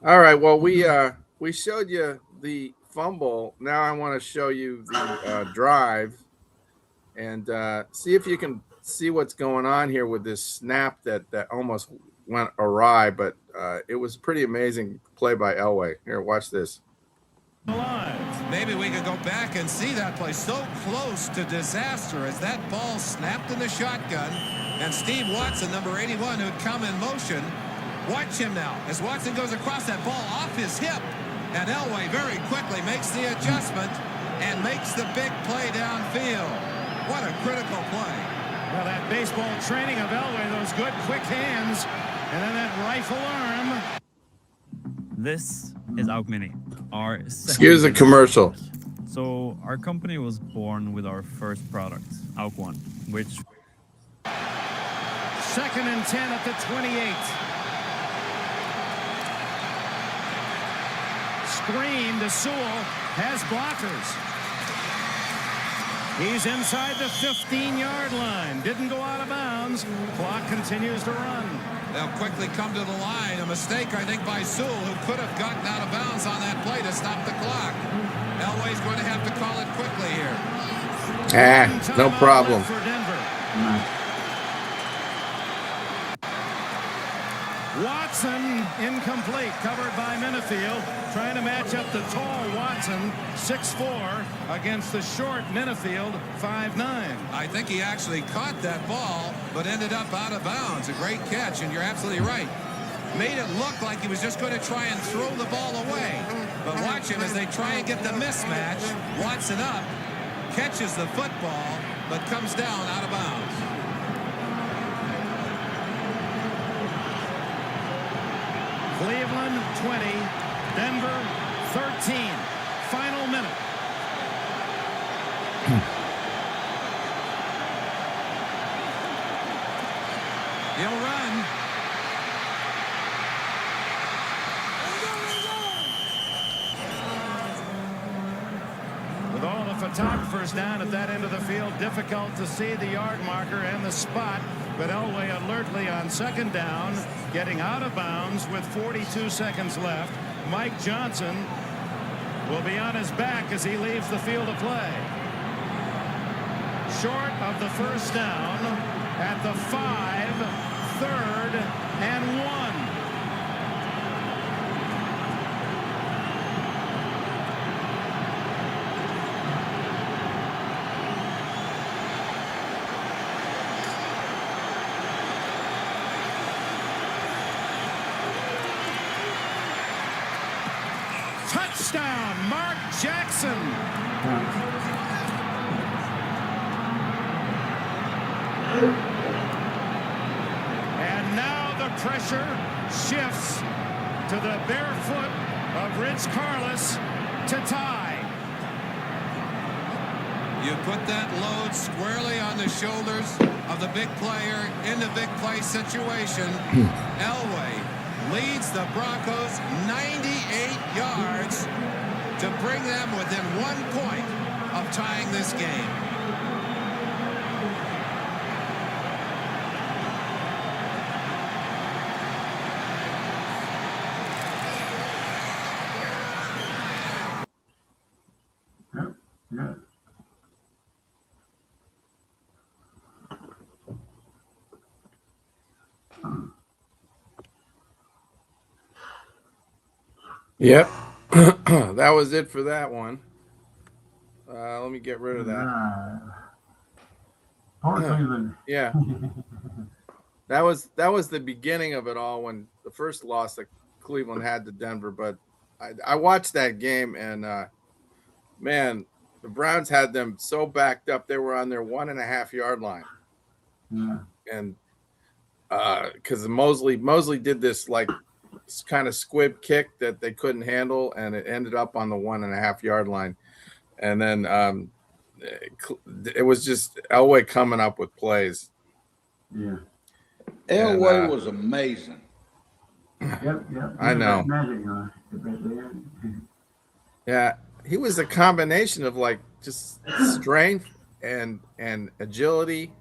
right. Well, we showed you the fumble. Now I want to show you the drive, and see if you can see what's going on here with this snap that almost went awry. But it was a pretty amazing play by Elway. Here, watch this. Maybe we could go back and see that play. So close to disaster as that ball snapped in the shotgun, and Steve Watson, number 81, who'd come in motion. Watch him now as Watson goes across that ball off his hip, and Elway very quickly makes the adjustment and makes the big play downfield. What a critical play. Well, that baseball training of Elway, those good quick hands, and then that rifle arm. This is Auk Mini. Excuse the commercial. So our company was born with our first product, Auk One, which... 2nd and 10 at the 28. Screen to Sewell, has blockers. He's inside the 15-yard line. Didn't go out of bounds. Clock continues to run. They'll quickly come to the line. A mistake, I think, by Sewell, who could have gotten out of bounds on that play to stop the clock. Elway's going to have to call it quickly here. No problem. For Denver. Watson incomplete, covered by Minifield, trying to match up the tall Watson, 6'4", against the short Minifield, 5'9". I think he actually caught that ball, but ended up out of bounds. A great catch, and you're absolutely right. Made it look like he was just going to try and throw the ball away. But watch him as they try and get the mismatch. Watson up, catches the football, but comes down out of bounds. Cleveland 20, Denver 13. Final minute. He'll run. With all the photographers down at that end of the field, difficult to see the yard marker and the spot. But Elway alertly on 2nd down, getting out of bounds with 42 seconds left. Mike Johnson will be on his back as he leaves the field of play. Short of the 1st down at the 5, 3rd and 1. Touchdown, Mark Jackson. And now the pressure shifts to the bare foot of Rich Carlos to tie. You put that load squarely on the shoulders of the big player in the big play situation. Elway leads the Broncos 98 yards to bring them within 1 point of tying this game. Yep. That was it for that one. Let me get rid of that. Poor Cleveland. Yeah. That was the beginning of it all when the first loss that Cleveland had to Denver. But I watched that game, and man, the Browns had them so backed up they were on their 1.5 yard line. Yeah. And because Mosley did this like kind of squib kick that they couldn't handle, and it ended up on the 1.5 yard line. And then it was just Elway coming up with plays. Yeah. Elway was amazing. Yep. I know. Magic, Yeah, he was a combination of like just strength and agility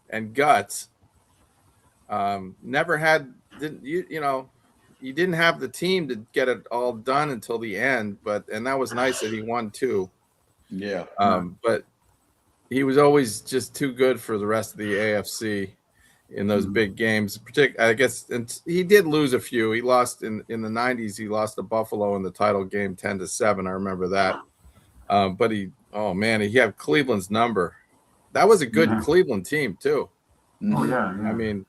and guts. Never had didn't you know you didn't have the team to get it all done until the end, and that was nice that he won too. Yeah. But he was always just too good for the rest of the AFC in those big games. I guess, and he did lose a few. He lost in the 90s. He lost to Buffalo in the title game 10-7. I remember that. But he had Cleveland's number. That was a good Cleveland team too. Oh yeah. I mean,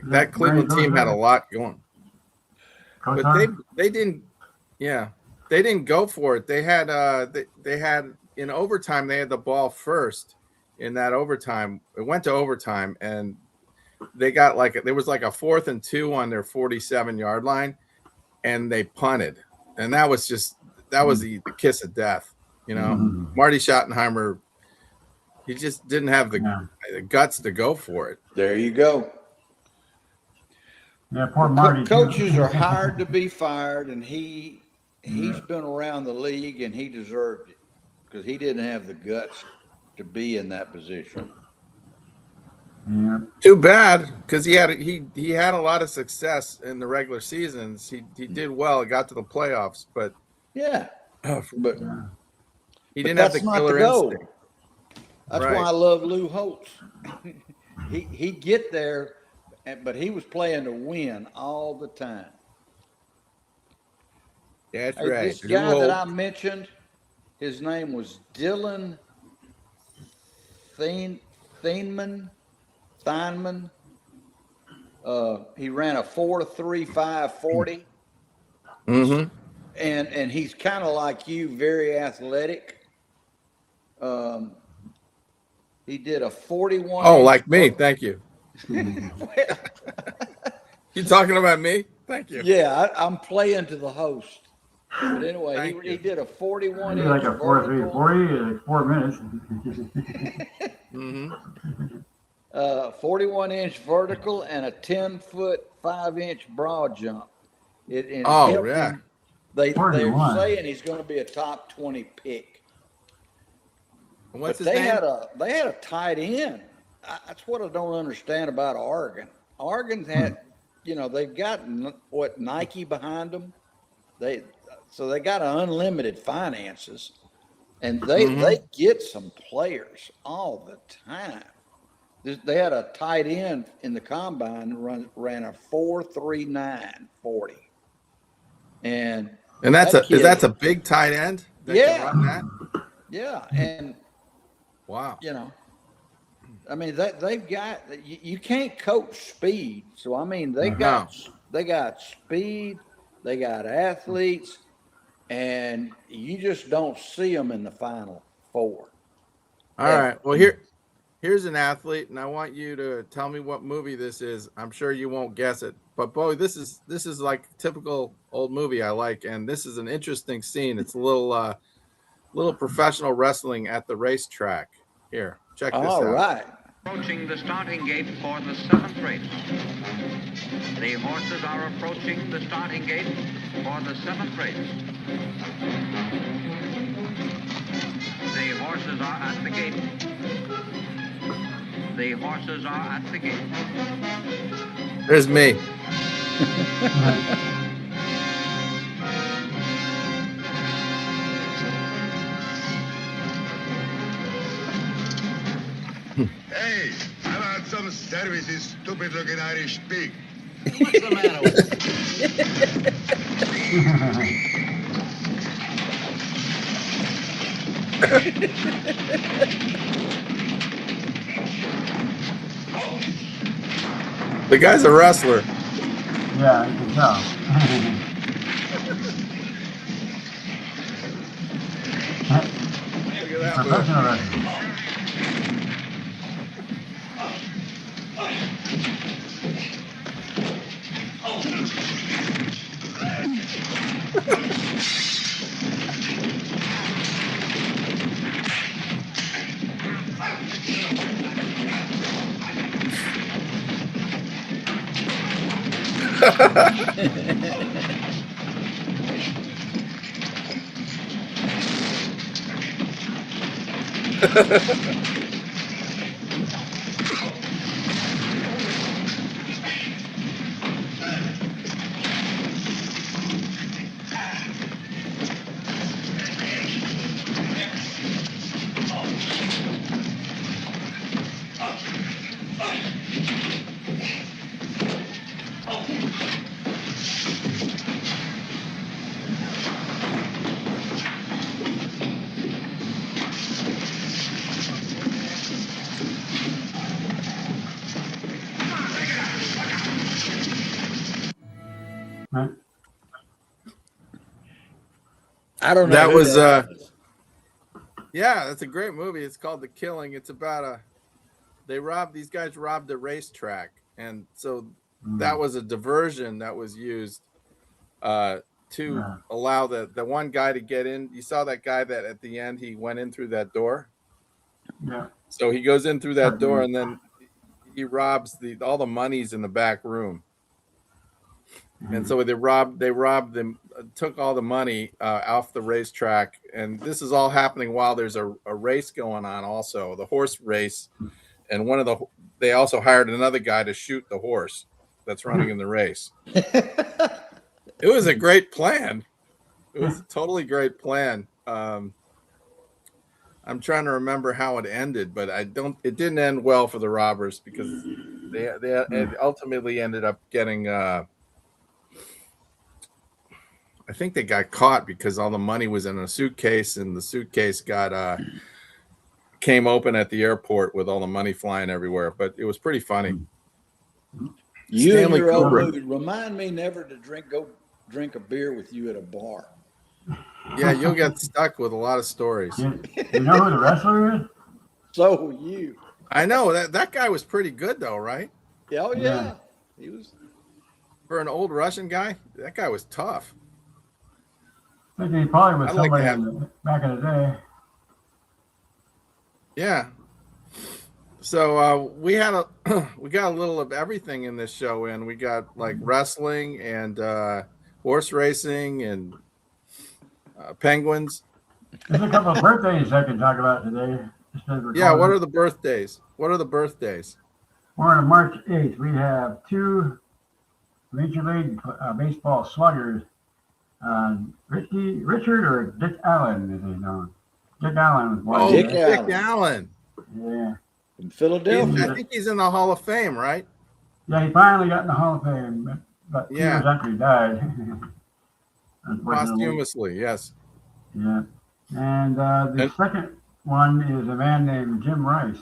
that Cleveland team had a lot going, but they didn't. Yeah, they didn't go for it. They had they had in overtime. They had the ball first in that overtime. It went to overtime, and they got there was like a 4th and 2 on their 47-yard line, and they punted, and that was the kiss of death. You know, Marty Schottenheimer, he just didn't have the guts to go for it. There you go. Yeah, poor Marty. Coaches are hired to be fired, and he's been around the league, and he deserved it because he didn't have the guts to be in that position. Yeah. Too bad, because he had a lot of success in the regular seasons. He did well. He got to the playoffs, but yeah, but he didn't have the killer instinct. That's why I love Lou Holtz. He'd get there, but he was playing to win all the time. That's right. This guy that I mentioned, his name was Dylan Theinman. He ran a 4.35 40. Mm-hmm. And he's kind of like you, very athletic. He did a 41. Oh, like me. Thank you. You talking about me? Thank you. Yeah, I'm playing to the host. But anyway, he did a 41 inch like a 4.40 in 4 minutes. 41-inch vertical and a 10-foot 5-inch broad jump. They're saying he's going to be a top 20 pick. What's his name? They had a tight end. That's what I don't understand about Oregon. Oregon's had, they've got Nike behind them. They got unlimited finances, and they get some players all the time. They had a tight end in the combine ran a 4.39 40, and that's a big tight end. Yeah, and wow, I mean they've got you can't coach speed, so I mean they got speed, they got athletes, and you just don't see them in the Final Four. All right, well here's an athlete, and I want you to tell me what movie this is. I'm sure you won't guess it, but boy, this is like typical old movie I like, and this is an interesting scene. It's a little professional wrestling at the racetrack. Here, check this out. All right. Approaching the starting gate for the 7th race. The horses are approaching the starting gate for the 7th race. The horses are at the gate. The horses are at the gate. There's me. Hey, I've had some service, this stupid-looking Irish pig. What's the matter with The guy's a wrestler. Yeah, you can tell. Look at that Professional wrestler. I don't know. That who was that is. yeah, that's a great movie. It's called The Killing. It's about these guys robbed a racetrack, and so that was a diversion that was used to allow the one guy to get in. You saw that guy that at the end he went in through that door. Yeah. So he goes in through that door, and then he robs all the money's in the back room. And so they robbed them, took all the money off the racetrack, and this is all happening while there's a race going on, also the horse race, and they also hired another guy to shoot the horse that's running in the race. It was a great plan. It was a totally great plan. I'm trying to remember how it ended, but it didn't end well for the robbers because they ultimately ended up getting. I think they got caught because all the money was in a suitcase, and the suitcase came open at the airport with all the money flying everywhere. But it was pretty funny. You Stanley and your old Kubrick. movie remind me never to go drink a beer with you at a bar. Yeah, you'll get stuck with a lot of stories. You know who the wrestler is? So you. I know that guy was pretty good though, right? Oh yeah. He was. For an old Russian guy, that guy was tough. I think he probably was I'd like to somebody back in the day. Yeah. So we got a little of everything in this show, and we got like wrestling and horse racing and penguins. There's a couple of birthdays I can talk about today. Yeah, what are the birthdays? What are the birthdays? We're on March 8th. We have two Major League Baseball sluggers. Richard or Dick Allen, is he known? Dick Allen was one. Oh, Dick Allen. Yeah. In Philadelphia. I think he's in the Hall of Fame, right? Yeah, he finally got in the Hall of Fame, but 2 years after he died. Posthumously, yes. Yeah. And the second one is a man named Jim Rice,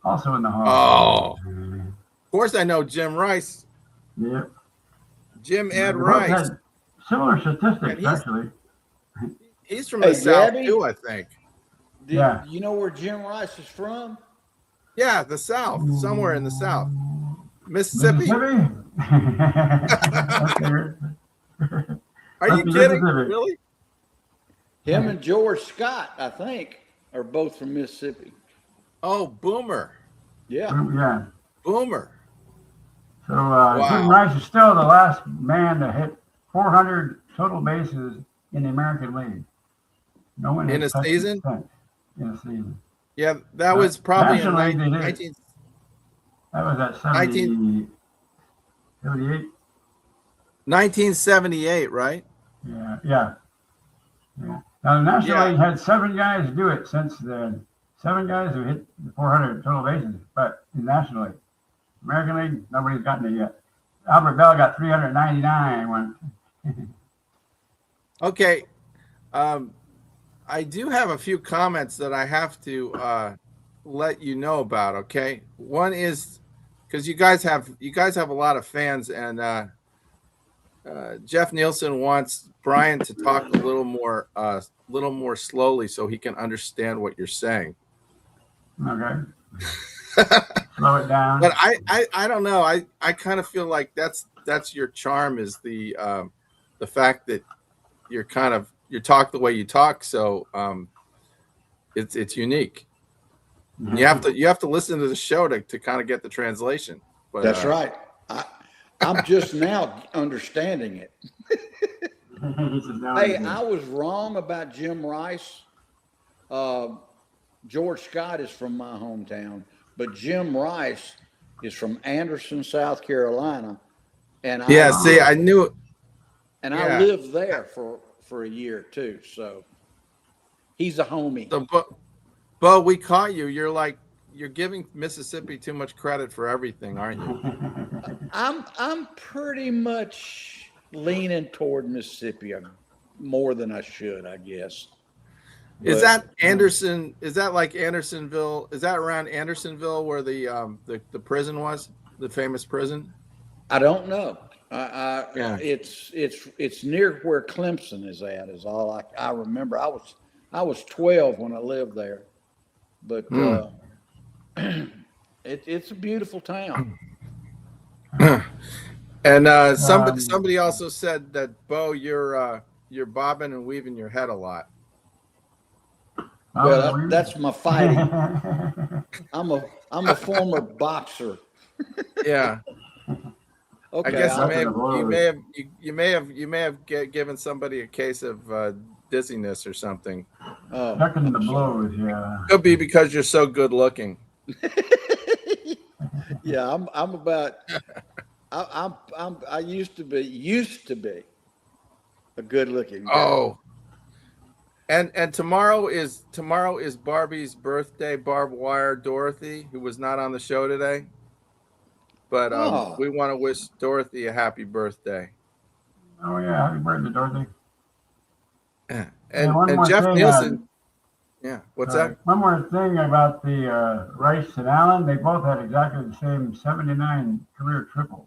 also in the Hall of Fame. Of course I know Jim Rice. Yeah. Jim Ed They both Rice. had similar statistics, actually. He's from the South too, I think. Yeah. You know where Jim Rice is from? Yeah, the South, somewhere in the South. Mississippi? Mississippi? Are you kidding? Really? Him and George Scott, I think, are both from Mississippi. Oh, Boomer. Yeah. Yeah. Boomer. So Jim Rice is still the last man to hit 400 total bases in the American League. No one In a has touched it season? since. In a season. Yeah, that was probably in Nationally, they did. 19. That was at 78. 1978, right? Yeah. Now, the National League had 7 guys do it since then. 7 guys who hit 400 total bases, but in National League. American League, nobody's gotten it yet. Albert Bell got 399 once. Okay. I do have a few comments that I have to let you know about, okay? One is because you guys have a lot of fans, and Jeff Nielsen wants Brian to talk a little more slowly so he can understand what you're saying. Okay. Slow it down. But I don't know. I kind of feel like that's your charm, is the fact that you talk the way you talk. So it's unique. Mm-hmm. You have to listen to the show to kind of get the translation. But, that's right. I'm just now understanding it. Hey, I was wrong about Jim Rice. George Scott is from my hometown, but Jim Rice is from Anderson, South Carolina. And I knew it. And I lived there for a year too. So he's a homie. So, Bo, we caught you. You're giving Mississippi too much credit for everything, aren't you? I'm pretty much leaning toward Mississippi more than I should, I guess. Is that Anderson? Is that like Andersonville? Is that around Andersonville where the prison was, the famous prison? I don't know. It's near where Clemson is at. Is all I remember. I was 12 when I lived there, but it's a beautiful town. And somebody also said that, Bo, you're bobbing and weaving your head a lot. Well, that's my fighting. I'm a former boxer. Yeah. Okay. I guess you may have given somebody a case of dizziness or something. Ducking the blows, yeah. Could be because you're so good looking. Yeah, I used to be a good looking guy. Oh. And tomorrow is Barbie's birthday, Barbed Wire Dorothy, who was not on the show today. But we want to wish Dorothy a happy birthday. Oh yeah, happy birthday, Dorothy. Yeah. And Jeff Nielsen. What's that? One more thing about the Rice and Allen. They both had exactly the same 79 career triples.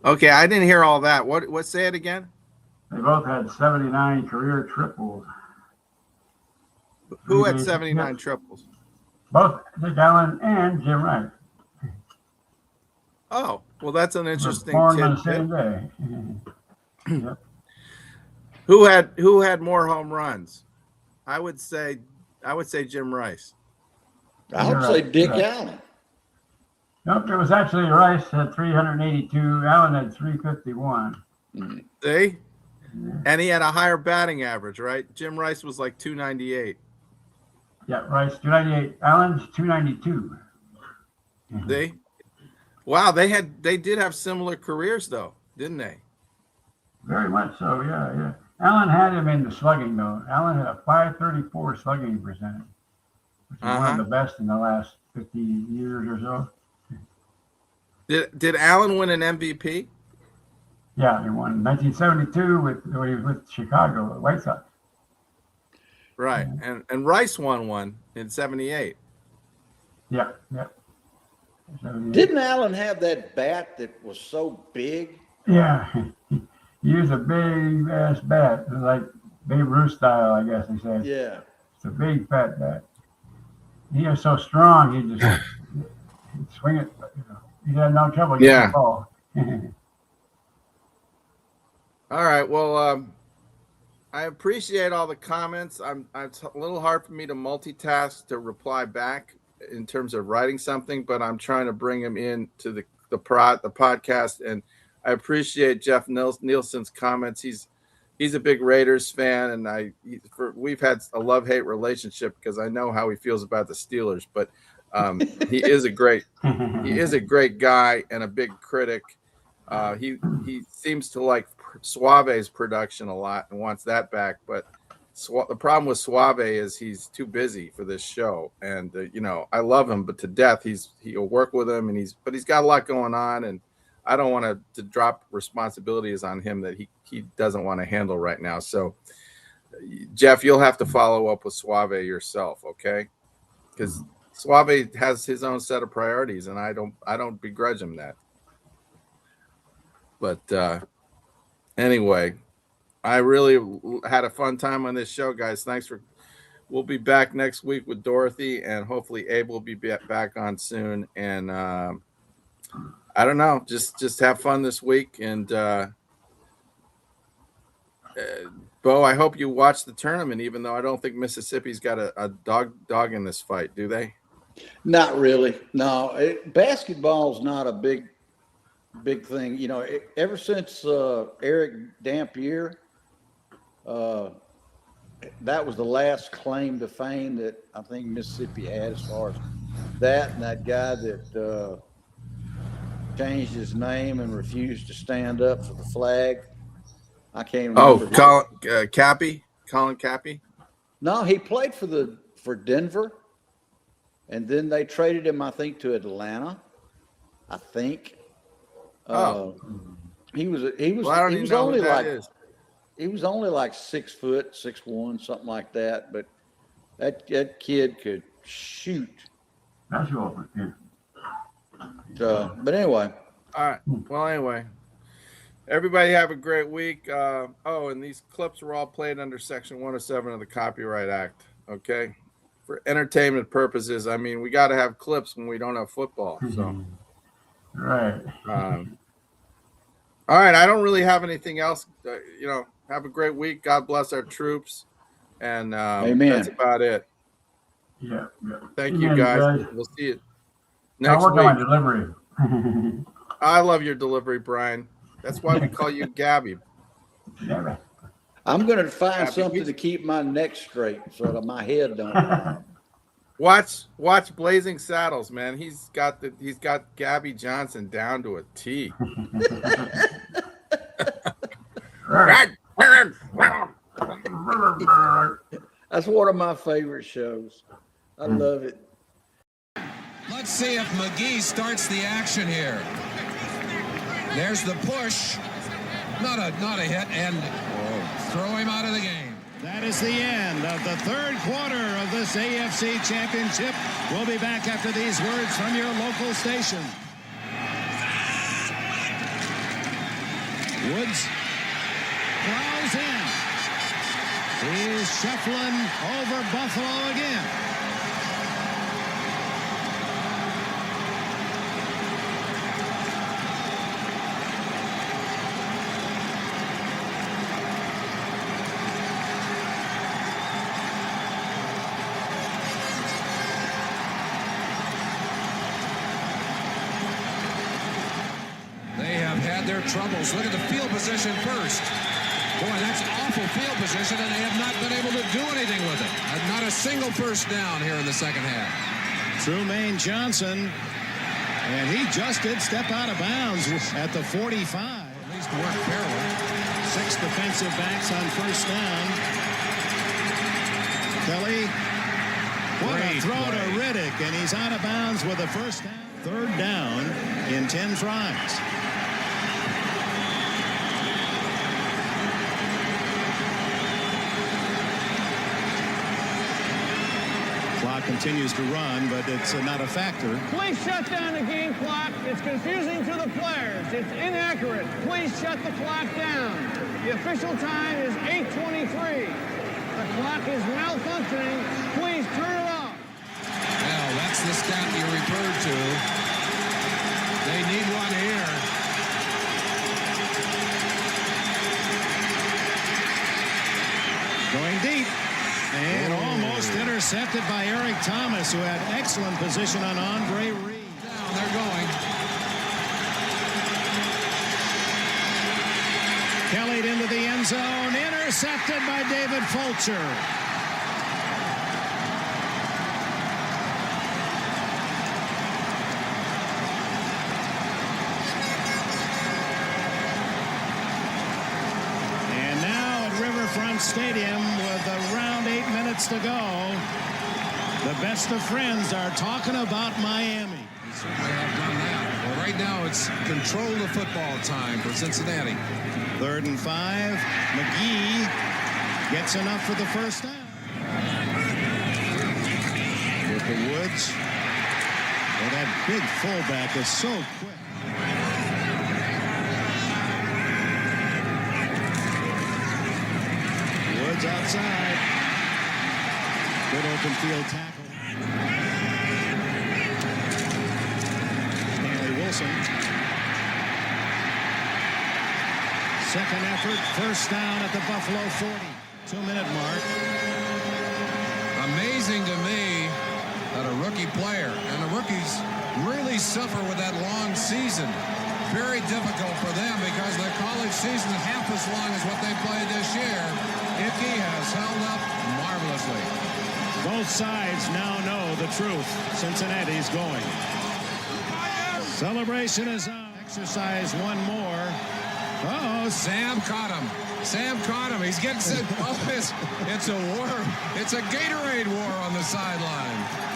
Okay, I didn't hear all that. What? Say it again. They both had 79 career triples. Who had 79 triples? Both Dick Allen and Jim Rice. Oh, well, that's an interesting born on the tidbit. same day. Yep. Who had more home runs? I would say Jim Rice. I would say Dick Allen. Nope, it was actually Rice had 382. Allen had 351. See? And he had a higher batting average, right? Jim Rice was like 298. Yeah, Rice 298. Allen's 292. See? Wow, they did have similar careers though, didn't they? Very much so, yeah. Allen had him in the slugging though. Allen had a 534 slugging percentage, which is one of the best in the last 50 years or so. Did Allen win an MVP? Yeah, he won in 1972 when he was with Chicago, the White Sox. Right, and Rice won one in 78. Yeah. 78. Didn't Allen have that bat that was so big? Yeah, he used a big ass bat, like Babe Ruth style, I guess they say. Yeah, it's a big fat bat. He was so strong, he'd swing it. He had no trouble getting the ball. All right. Well, I appreciate all the comments. It's a little hard for me to multitask to reply back in terms of writing something, but I'm trying to bring them in to the podcast. And I appreciate Jeff Nielsen's comments. He's a big Raiders fan, and we've had a love-hate relationship because I know how he feels about the Steelers. But he is a great guy and a big critic. He seems to like Suave's production a lot and wants that back, but the problem with Suave is he's too busy for this show, and I love him, but to death. He'll work with him, but he's got a lot going on, and I don't want to drop responsibilities on him that he doesn't want to handle right now. So, Jeff, you'll have to follow up with Suave yourself, okay? Because Suave has his own set of priorities, and I don't begrudge him that. But anyway, I really had a fun time on this show, guys. We'll be back next week with Dorothy, and hopefully Abe will be back on soon. And I don't know, just have fun this week. And Bo, I hope you watch the tournament, even though I don't think Mississippi's got a dog in this fight, do they? Not really. No, basketball's not a big thing. Ever since Eric Dampier that was the last claim to fame that I think Mississippi had, as far as that and that guy that changed his name and refused to stand up for the flag. I can't remember. Colin Cappy. No, he played for Denver, and then they traded him, I think, to Atlanta. I think. He was only like 6 foot, 6'1", something like that. But that kid could shoot. That's your yeah. But anyway. All right. Well, anyway, everybody have a great week. And these clips were all played under Section 107 of the Copyright Act. Okay, for entertainment purposes. I mean, we got to have clips when we don't have football. So, right. All right. I don't really have anything else. Have a great week. God bless our troops. And Amen. That's about it. Yeah. Thank you, guys. We'll see you next week. On delivery. I love your delivery, Brian. That's why we call you Gabby. I'm going to find something to keep my neck straight so that my head don't. Watch Blazing Saddles, man. He's got Gabby Johnson down to a T. That's one of my favorite shows. I love it. Let's see if McGee starts the action here. There's the push. Not a hit, and throw him out of the game. That is the end of the third quarter of this AFC Championship. We'll be back after these words from your local station. Woods plows in. He's shuffling over Buffalo again. Their troubles. Look at the field position first. Boy, that's awful field position, and they have not been able to do anything with it. Not a single first down here in the second half. Trumaine Johnson, and he just did step out of bounds at the 45. At least work fairly. 6 defensive backs on first down. Kelly, what a throw to Riddick, and he's out of bounds with a first down. Third down in 10 tries. Clock continues to run, but it's not a factor. Please shut down the game clock. It's confusing to the players. It's inaccurate. Please shut the clock down. The official time is 8:23. The clock is malfunctioning. Please turn it off. Well, that's the stat you referred to. They need one here. Going deep. And almost intercepted by Eric Thomas, who had excellent position on Andre Reed. Down, they're going. Kelly into the end zone, intercepted by David Fulcher. And now at Riverfront Stadium with around 8 minutes to go, the best of friends are talking about Miami. They certainly have done that. Well, right now it's control the football time for Cincinnati. 3rd and 5. McGee gets enough for the first down. With the Woods. Well, that big fullback is so quick. Woods outside. Good open field tackle. Stanley Wilson. Second effort, first down at the Buffalo 40. 2-minute mark. Amazing to me that a rookie player, and the rookies really suffer with that long season. Very difficult for them because their college season is half as long as what they played this year. Ickey has held up marvelously. Both sides now know the truth. Cincinnati's going. Celebration is on. Exercise one more. Uh-oh, Sam caught him. Sam caught him. He's getting set. Oh, it's a war. It's a Gatorade war on the sideline.